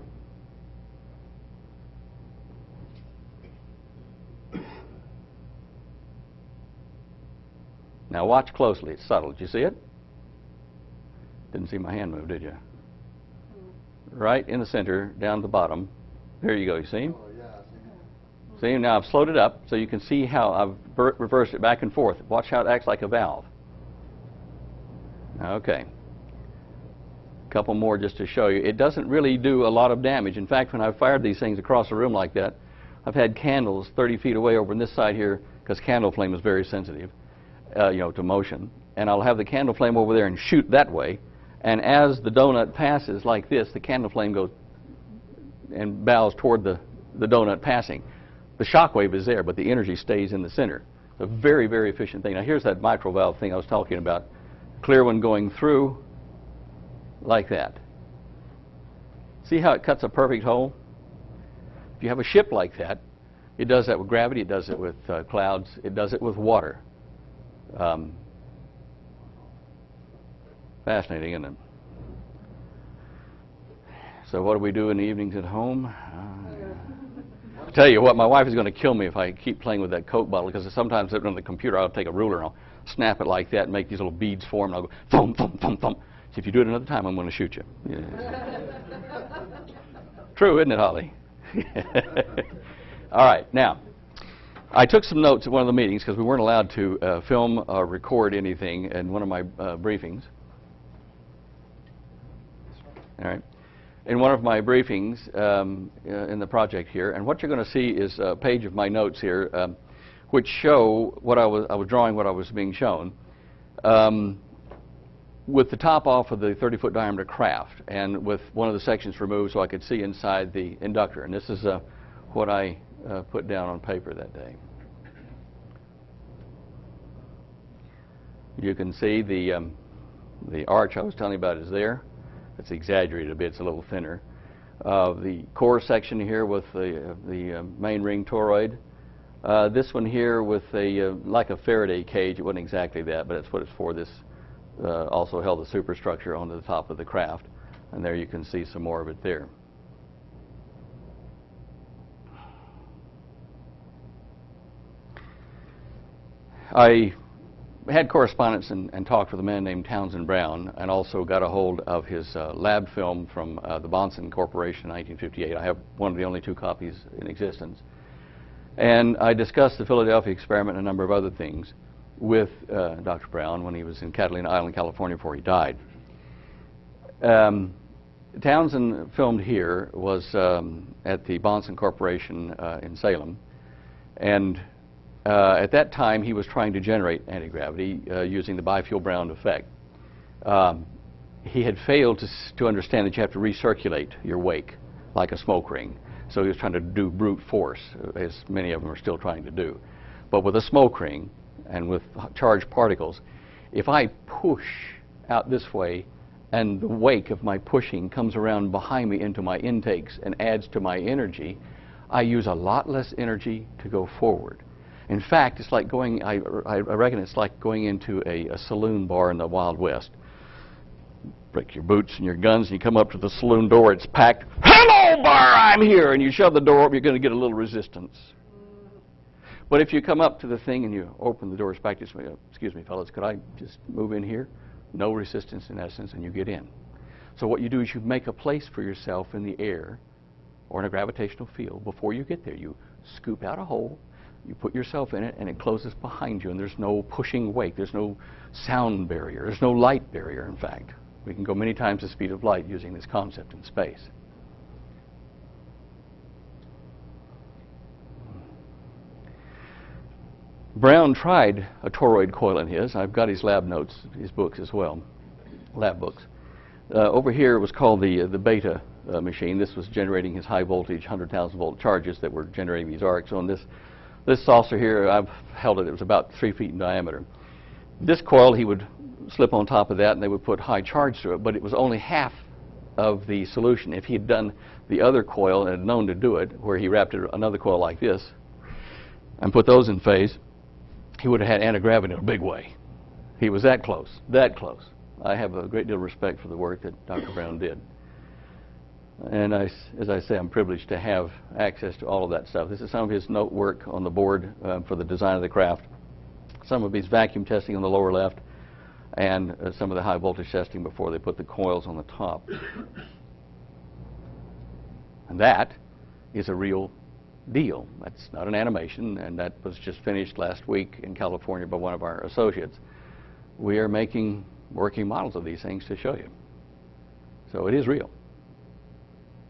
Now watch closely. It's subtle. Did you see it? Didn't see my hand move, did you? Right in the center, down the bottom. There you go. You see? Oh, yeah, I see. See, now I've slowed it up so you can see how I've reversed it back and forth. Watch how it acts like a valve. Okay. A couple more just to show you. It doesn't really do a lot of damage. In fact, when I've fired these things across the room like that, I've had candles 30 feet away over on this side here, because candle flame is very sensitive, to motion. And I'll have the candle flame over there and shoot that way. And as the donut passes like this, the candle flame goes and bows toward the donut passing. The shock wave is there, but the energy stays in the center. It's a very, very efficient thing. Now here's that mitral valve thing I was talking about. Clear one going through like that. See how it cuts a perfect hole? If you have a ship like that, it does that with gravity, it does it with clouds, it does it with water. Fascinating, isn't it? So what do we do in the evenings at home? I'll tell you what, my wife is going to kill me if I keep playing with that Coke bottle, because sometimes on the computer I'll take a ruler and I'll snap it like that and make these little beads form, and I'll go thump, thump, thump, thump. So if you do it another time, I'm going to shoot you. Yeah. True, isn't it, Holly? All right, now, I took some notes at one of the meetings because we weren't allowed to film or record anything in one of my briefings. All right. In one of my briefings in the project here, and what you're going to see is a page of my notes here, which show what I was drawing, what I was being shown, with the top off of the 30-foot diameter craft, and with one of the sections removed so I could see inside the inductor. And this is what I put down on paper that day. You can see the arch I was telling you about is there. It's exaggerated a bit. It's a little thinner. The core section here with the main ring toroid. This one here with like a Faraday cage. It wasn't exactly that, but that's what it's for. This also held the superstructure onto the top of the craft, and there you can see some more of it there. I had correspondence and talked with a man named Townsend Brown, and also got a hold of his lab film from the Bonson Corporation in 1958. I have one of the only 2 copies in existence. And I discussed the Philadelphia experiment and a number of other things with Dr. Brown when he was in Catalina Island, California, before he died. Townsend filmed here was at the Bonson Corporation in Salem, and at that time, he was trying to generate anti-gravity using the biofuel-Brown effect. He had failed to understand that you have to recirculate your wake like a smoke ring. So he was trying to do brute force, as many of them are still trying to do. But with a smoke ring and with charged particles, if I push out this way and the wake of my pushing comes around behind me into my intakes and adds to my energy, I use a lot less energy to go forward. In fact, it's like going, I reckon it's like going into a saloon bar in the Wild West. Break your boots and your guns, and you come up to the saloon door, it's packed. Hello, bar, I'm here! And you shove the door up, you're going to get a little resistance. But if you come up to the thing and you open the doors back, just excuse me, fellas, could I just move in here? No resistance in essence, and you get in. So what you do is you make a place for yourself in the air or in a gravitational field. Before you get there, you scoop out a hole, you put yourself in it, and it closes behind you, and there's no pushing wake. There's no sound barrier. There's no light barrier, in fact. We can go many times the speed of light using this concept in space. Brown tried a toroid coil in his. I've got his lab notes, his books as well, lab books. Over here was called the beta machine. This was generating his high voltage 100,000 volt charges that were generating these arcs. On this saucer here, I've held it, it was about 3 feet in diameter. This coil, he would slip on top of that and they would put high charge through it, but it was only half of the solution. If he had done the other coil and had known to do it, where he wrapped another coil like this and put those in phase, he would have had anti-gravity in a big way. He was that close, that close. I have a great deal of respect for the work that Dr. Brown did. And as I say, I'm privileged to have access to all of that stuff. This is some of his note work on the board for the design of the craft, some of his vacuum testing on the lower left, and some of the high voltage testing before they put the coils on the top. And that is a real deal. That's not an animation, and that was just finished last week in California by one of our associates. We are making working models of these things to show you. So it is real.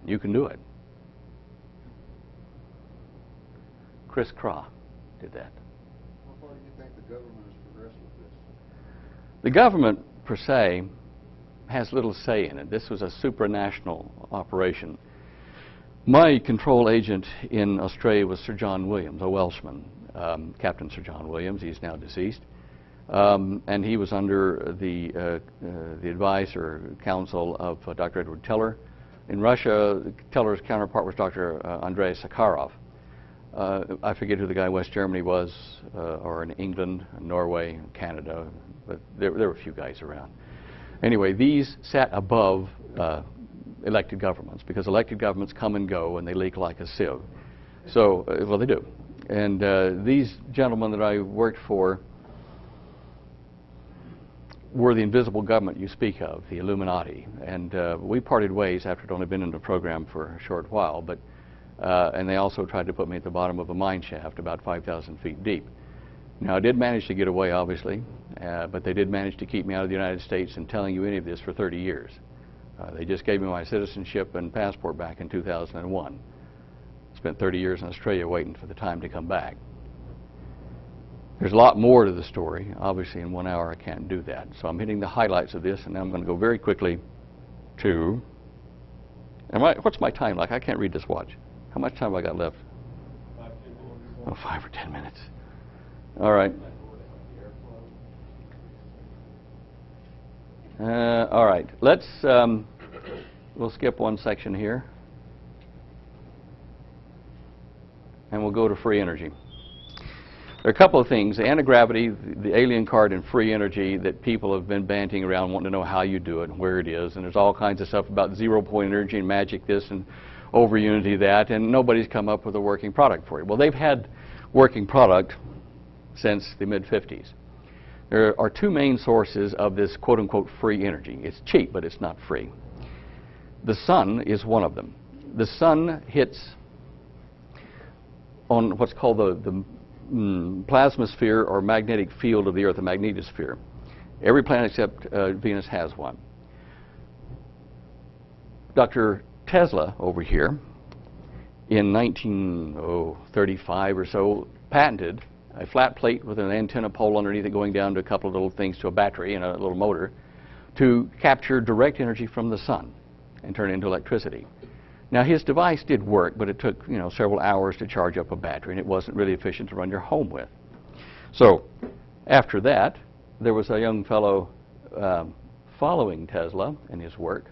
You can do it. Chris Craw did that. How far do you think the government has progressed with this? The government, per se, has little say in it. This was a supranational operation. My control agent in Australia was Sir John Williams, a Welshman, Captain Sir John Williams. He's now deceased. And he was under the advice or counsel of Dr. Edward Teller. In Russia, Teller's counterpart was Dr. Andrei Sakharov. I forget who the guy in West Germany was, or in England, Norway, Canada, but there were a few guys around. Anyway, these sat above elected governments, because elected governments come and go and they leak like a sieve. So, well, they do. And these gentlemen that I worked for were the invisible government you speak of, the Illuminati. And we parted ways after I'd only been in the program for a short while, but and they also tried to put me at the bottom of a mine shaft about 5,000 feet deep. Now, I did manage to get away, obviously, but they did manage to keep me out of the United States and telling you any of this for 30 years. They just gave me my citizenship and passport back in 2001. Spent 30 years in Australia waiting for the time to come back. There's a lot more to the story. Obviously, in 1 hour, I can't do that. So I'm hitting the highlights of this, and now I'm going to go very quickly to... what's my time like? I can't read this watch. How much time have I got left? 5 or 10 minutes. Oh, 5 or 10 minutes. All right. All right. Let's... we'll skip one section here. And we'll go to free energy. There are a couple of things, the anti-gravity, the alien card, and free energy that people have been banting around wanting to know how you do it and where it is. And there's all kinds of stuff about zero-point energy and magic this and over unity that, and nobody's come up with a working product for you. Well, they've had working product since the mid-50s. There are two main sources of this quote-unquote free energy. It's cheap, but it's not free. The sun is one of them. The sun hits on what's called the plasmasphere or magnetic field of the Earth, the magnetosphere. Every planet except Venus has one. Dr. Tesla over here in 1935 or so patented a flat plate with an antenna pole underneath it going down to a couple of little things to a battery and a little motor to capture direct energy from the sun and turn it into electricity. Now, his device did work, but it took, several hours to charge up a battery, and it wasn't really efficient to run your home with. So, after that, there was a young fellow following Tesla and his work.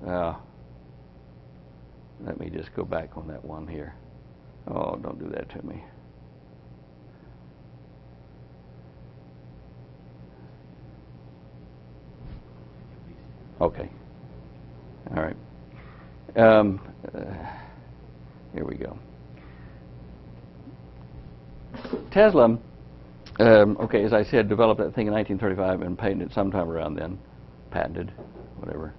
Let me just go back on that one here. Oh, don't do that to me. Okay. All right. Here we go. Tesla, okay, as I said, developed that thing in 1935 and patented it sometime around then. Patented, whatever.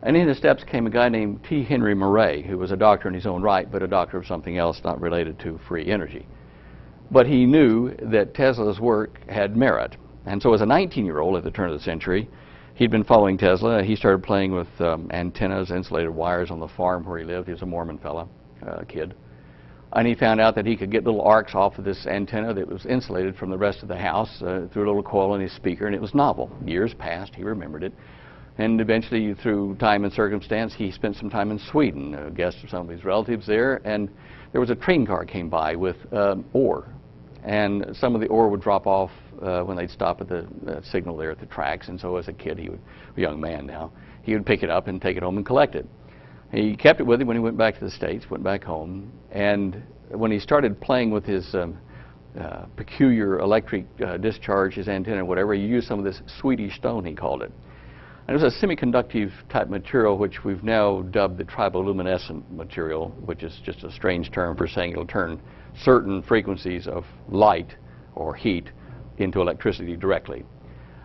And in his steps came a guy named T. Henry Murray, who was a doctor in his own right, but a doctor of something else not related to free energy. But he knew that Tesla's work had merit. And so as a 19-year-old at the turn of the century, he'd been following Tesla. He started playing with antennas, insulated wires on the farm where he lived. He was a Mormon fella, kid. And he found out that he could get little arcs off of this antenna that was insulated from the rest of the house through a little coil in his speaker, and it was novel. Years passed, he remembered it. And eventually, through time and circumstance, he spent some time in Sweden, a guest of some of his relatives there, and there was a train car came by with ore. And some of the ore would drop off when they'd stop at the signal there at the tracks. And so as a kid, a young man now, he would pick it up and take it home and collect it. He kept it with him when he went back to the States, went back home. And when he started playing with his peculiar electric discharge, his antenna, whatever, he used some of this Swedish stone, he called it. And it was a semiconductive type material which we've now dubbed the triboluminescent material, which is just a strange term for saying it'll turn certain frequencies of light or heat into electricity directly.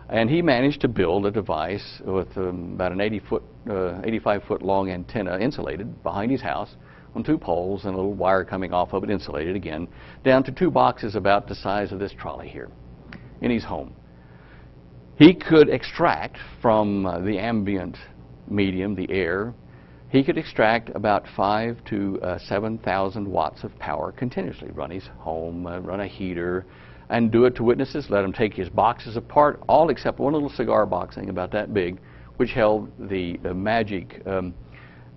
And he managed to build a device with about an 85-foot long antenna insulated behind his house on 2 poles and a little wire coming off of it, insulated again, down to 2 boxes about the size of this trolley here in his home. He could extract from the ambient medium, the air, he could extract about 5,000 to 7,000 watts of power continuously, run his home, run a heater, and do it to witnesses, let him take his boxes apart, all except one little cigar box thing about that big, which held the magic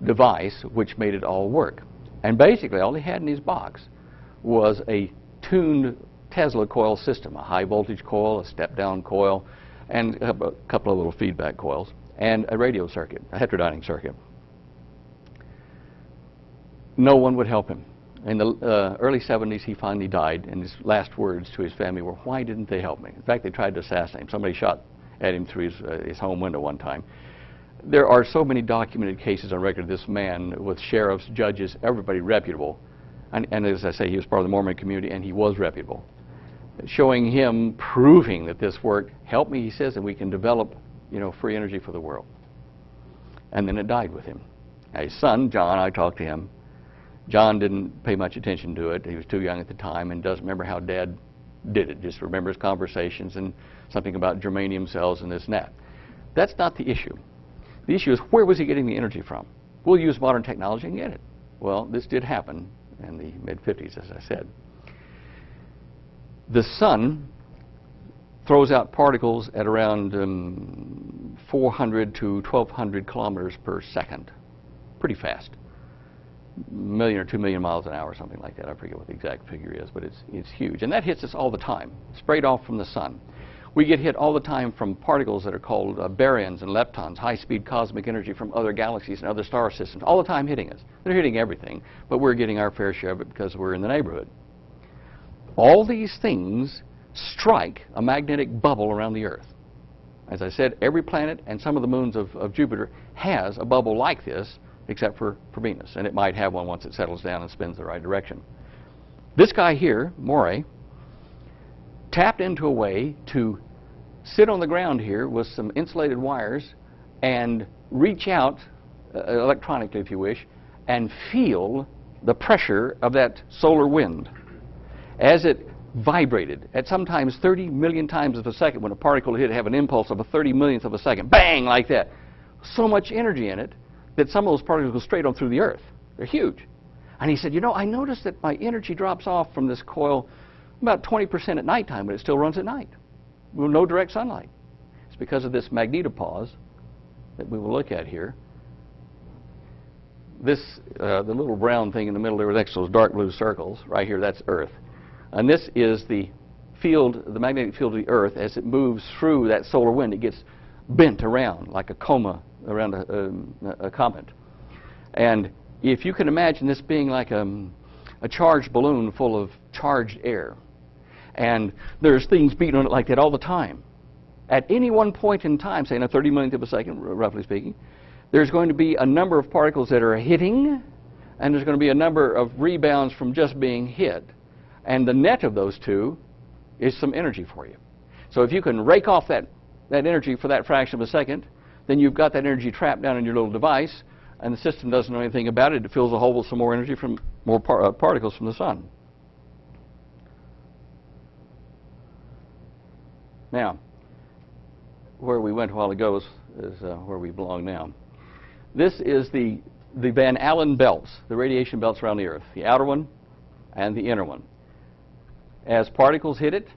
device which made it all work. And basically all he had in his box was a tuned Tesla coil system, a high voltage coil, a step down coil, and a couple of little feedback coils, and a radio circuit, a heterodyning circuit. No one would help him. In the early 70s, he finally died, and his last words to his family were, "Why didn't they help me?" In fact, they tried to assassinate him. Somebody shot at him through his home window one time. There are so many documented cases on record of this man with sheriffs, judges, everybody reputable. And as I say, he was part of the Mormon community, and he was reputable. Showing him, proving that this worked. Help me, he says, and we can develop, free energy for the world. And then it died with him. Now, his son, John, I talked to him. John didn't pay much attention to it. He was too young at the time and doesn't remember how Dad did it. Just remembers conversations and something about germanium cells and this and that. That's not the issue. The issue is, where was he getting the energy from? We'll use modern technology and get it. Well, this did happen in the mid-50s, as I said. The sun throws out particles at around 400 to 1,200 kilometers per second. Pretty fast. 1 million or 2 million miles an hour, something like that. I forget what the exact figure is, but it's huge. And that hits us all the time, sprayed off from the sun. We get hit all the time from particles that are called baryons and leptons, high-speed cosmic energy from other galaxies and other star systems, all the time hitting us. They're hitting everything, but we're getting our fair share of it because we're in the neighborhood. All these things strike a magnetic bubble around the Earth. As I said, every planet and some of the moons of Jupiter has a bubble like this, except for Venus, and it might have one once it settles down and spins the right direction. This guy here, Moray, tapped into a way to sit on the ground here with some insulated wires and reach out electronically, if you wish, and feel the pressure of that solar wind as it vibrated at sometimes 30 million times of a second. When a particle hit, it have an impulse of a 30 millionth of a second, bang, like that. So much energy in it that some of those particles go straight on through the Earth. They're huge. And he said, I noticed that my energy drops off from this coil about 20% at nighttime, but it still runs at night with no direct sunlight. It's because of this magnetopause that we will look at here. This, the little brown thing in the middle there next to those dark blue circles, right here, that's Earth. And this is the field, the magnetic field of the Earth. As it moves through that solar wind, it gets bent around like a coma around a comet. And if you can imagine this being like a charged balloon full of charged air, and there's things beating on it like that all the time. At any one point in time, say in a 30 millionth of a second, roughly speaking, there's going to be a number of particles that are hitting, and there's going to be a number of rebounds from just being hit. And the net of those two is some energy for you. So if you can rake off that energy for that fraction of a second, then you've got that energy trapped down in your little device, and the system doesn't know anything about it. It fills the hole with some more energy from more particles from the sun. Now, where we went a while ago is where we belong now. This is the Van Allen belts, the radiation belts around the Earth, the outer one and the inner one. As particles hit it,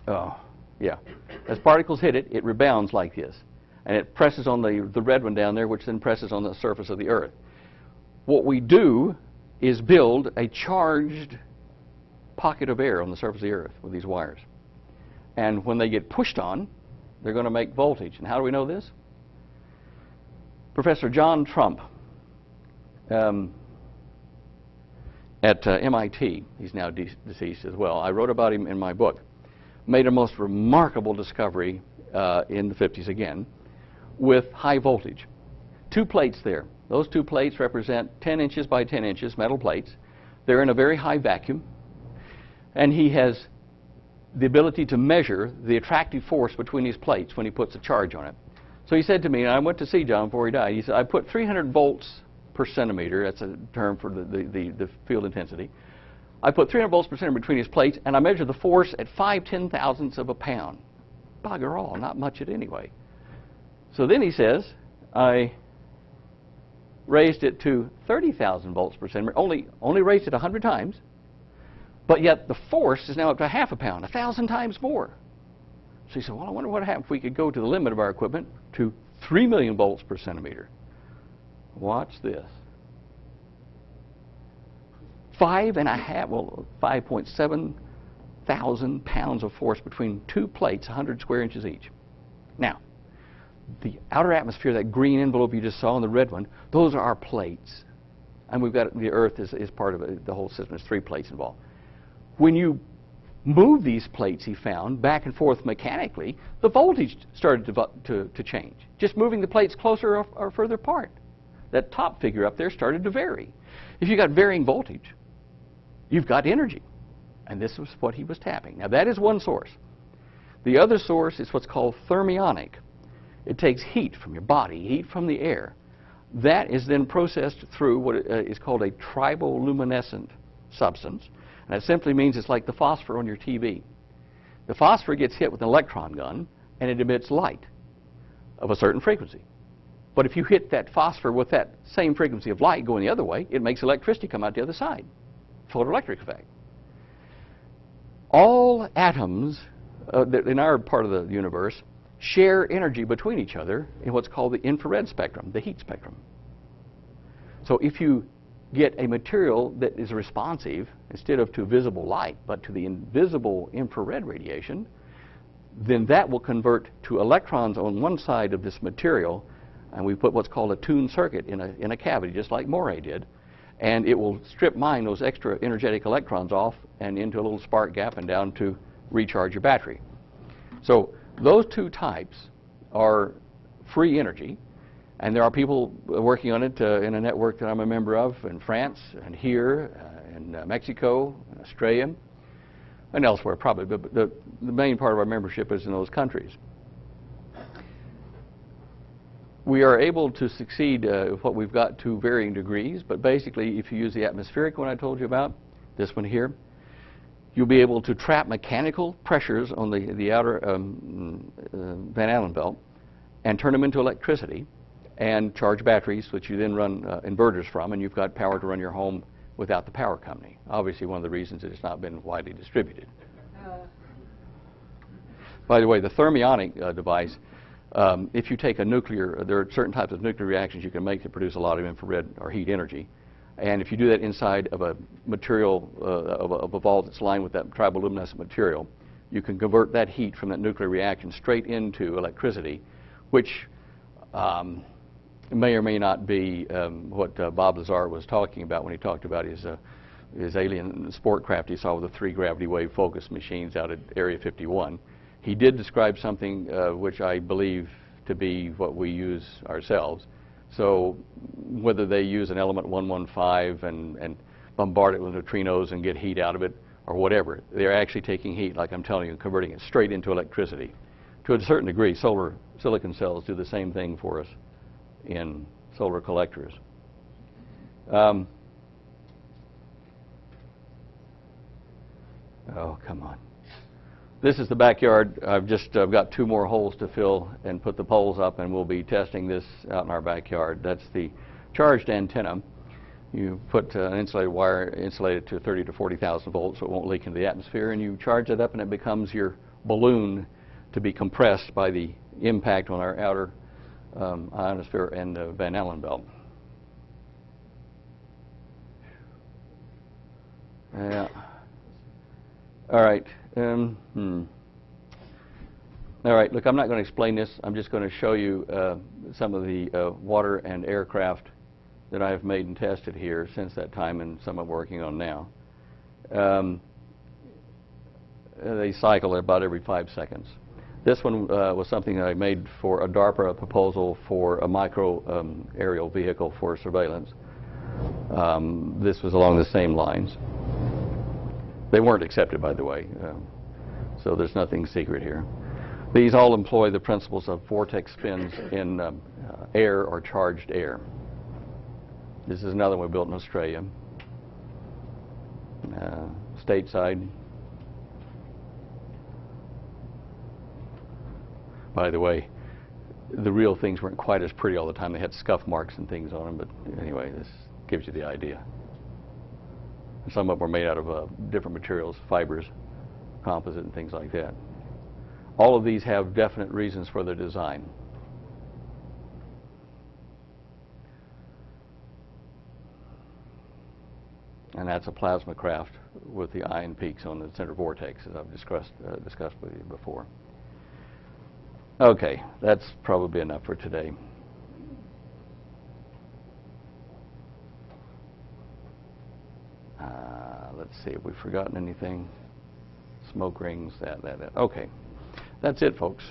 as particles hit it, it rebounds like this. And it presses on the red one down there, which then presses on the surface of the Earth. What we do is build a charged pocket of air on the surface of the Earth with these wires. And when they get pushed on, they're going to make voltage. And how do we know this? Professor John Trump at MIT, he's now deceased as well, I wrote about him in my book, made a most remarkable discovery in the 50s again with high voltage. 2 plates there. Those 2 plates represent 10 inches by 10 inches metal plates. They're in a very high vacuum. And he has the ability to measure the attractive force between these plates when he puts a charge on it. So he said to me, and I went to see John before he died, he said, I put 300 volts per centimeter, that's a term for the field intensity. I put 300 volts per centimeter between his plates, and I measured the force at 5/10,000ths of a pound. Bugger all, not much at anyway. So then he says, I raised it to 30,000 volts per centimeter, only raised it 100 times, but yet the force is now up to half a pound, 1,000 times more. So he said, well, I wonder what would happen if we could go to the limit of our equipment to 3 million volts per centimeter. Watch this. 5.7 thousand pounds of force between 2 plates, 100 square inches each. Now, the outer atmosphere, that green envelope you just saw, and the red one, those are our plates. And we've got the Earth is part of it. The whole system. There's 3 plates involved. When you move these plates, he found, back and forth mechanically, the voltage started to change. Just moving the plates closer or further apart. That top figure up there started to vary. If you got varying voltage, you've got energy. And this was what he was tapping. Now, that is one source. The other source is what's called thermionic. It takes heat from your body, heat from the air. That is then processed through what is called a triboluminescent substance. And that simply means it's like the phosphor on your TV. The phosphor gets hit with an electron gun, and it emits light of a certain frequency. But if you hit that phosphor with that same frequency of light going the other way, it makes electricity come out the other side. Photoelectric effect. All atoms in our part of the universe share energy between each other in what's called the infrared spectrum, the heat spectrum. So if you get a material that is responsive, instead of to visible light, but to the invisible infrared radiation, then that will convert to electrons on one side of this material, and we put what's called a tuned circuit in a cavity, just like Moray did, and it will strip mine those extra energetic electrons off and into a little spark gap and down to recharge your battery. So those 2 types are free energy, and there are people working on it in a network that I'm a member of in France and here in Mexico, and Australia, and elsewhere probably, but the main part of our membership is in those countries. We are able to succeed with what we've got to varying degrees, but basically if you use the atmospheric one I told you about, this one here, you'll be able to trap mechanical pressures on the outer Van Allen belt and turn them into electricity and charge batteries, which you then run inverters from, and you've got power to run your home without the power company. Obviously, one of the reasons that it's not been widely distributed. By the way, the thermionic device, if you take a nuclear, there are certain types of nuclear reactions you can make that produce a lot of infrared or heat energy. And if you do that inside of a material, of a valve that's lined with that triboluminescent material, you can convert that heat from that nuclear reaction straight into electricity, which may or may not be what Bob Lazar was talking about when he talked about his alien sport craft he saw with the 3 gravity wave focus machines out at Area 51. He did describe something which I believe to be what we use ourselves. So whether they use an element 115 and bombard it with neutrinos and get heat out of it or whatever, they're actually taking heat, like I'm telling you, and converting it straight into electricity. To a certain degree, solar silicon cells do the same thing for us in solar collectors. Oh, come on. This is the backyard. I've got 2 more holes to fill and put the poles up, and we'll be testing this out in our backyard. That's the charged antenna. You put an insulated wire, insulate it to 30 to 40,000 volts so it won't leak into the atmosphere, and you charge it up and it becomes your balloon to be compressed by the impact on our outer ionosphere and Van Allen belt. Yeah. All right. All right, look, I'm not going to explain this. I'm just going to show you some of the water and aircraft that I have made and tested here since that time, and some I'm working on now. They cycle at about every 5 seconds. This one was something that I made for a DARPA proposal for a micro aerial vehicle for surveillance. This was along the same lines. They weren't accepted, by the way, so there's nothing secret here. These all employ the principles of vortex spins in air or charged air. This is another one we built in Australia, stateside. By the way, the real things weren't quite as pretty all the time. They had scuff marks and things on them, but anyway, this gives you the idea. Some of them were made out of different materials, fibers, composite, and things like that. All of these have definite reasons for their design. And that's a plasma craft with the ion peaks on the center vortex, as I've discussed with you before. Okay, that's probably enough for today. Let's see, have we forgotten anything? Smoke rings, that. Okay, that's it, folks.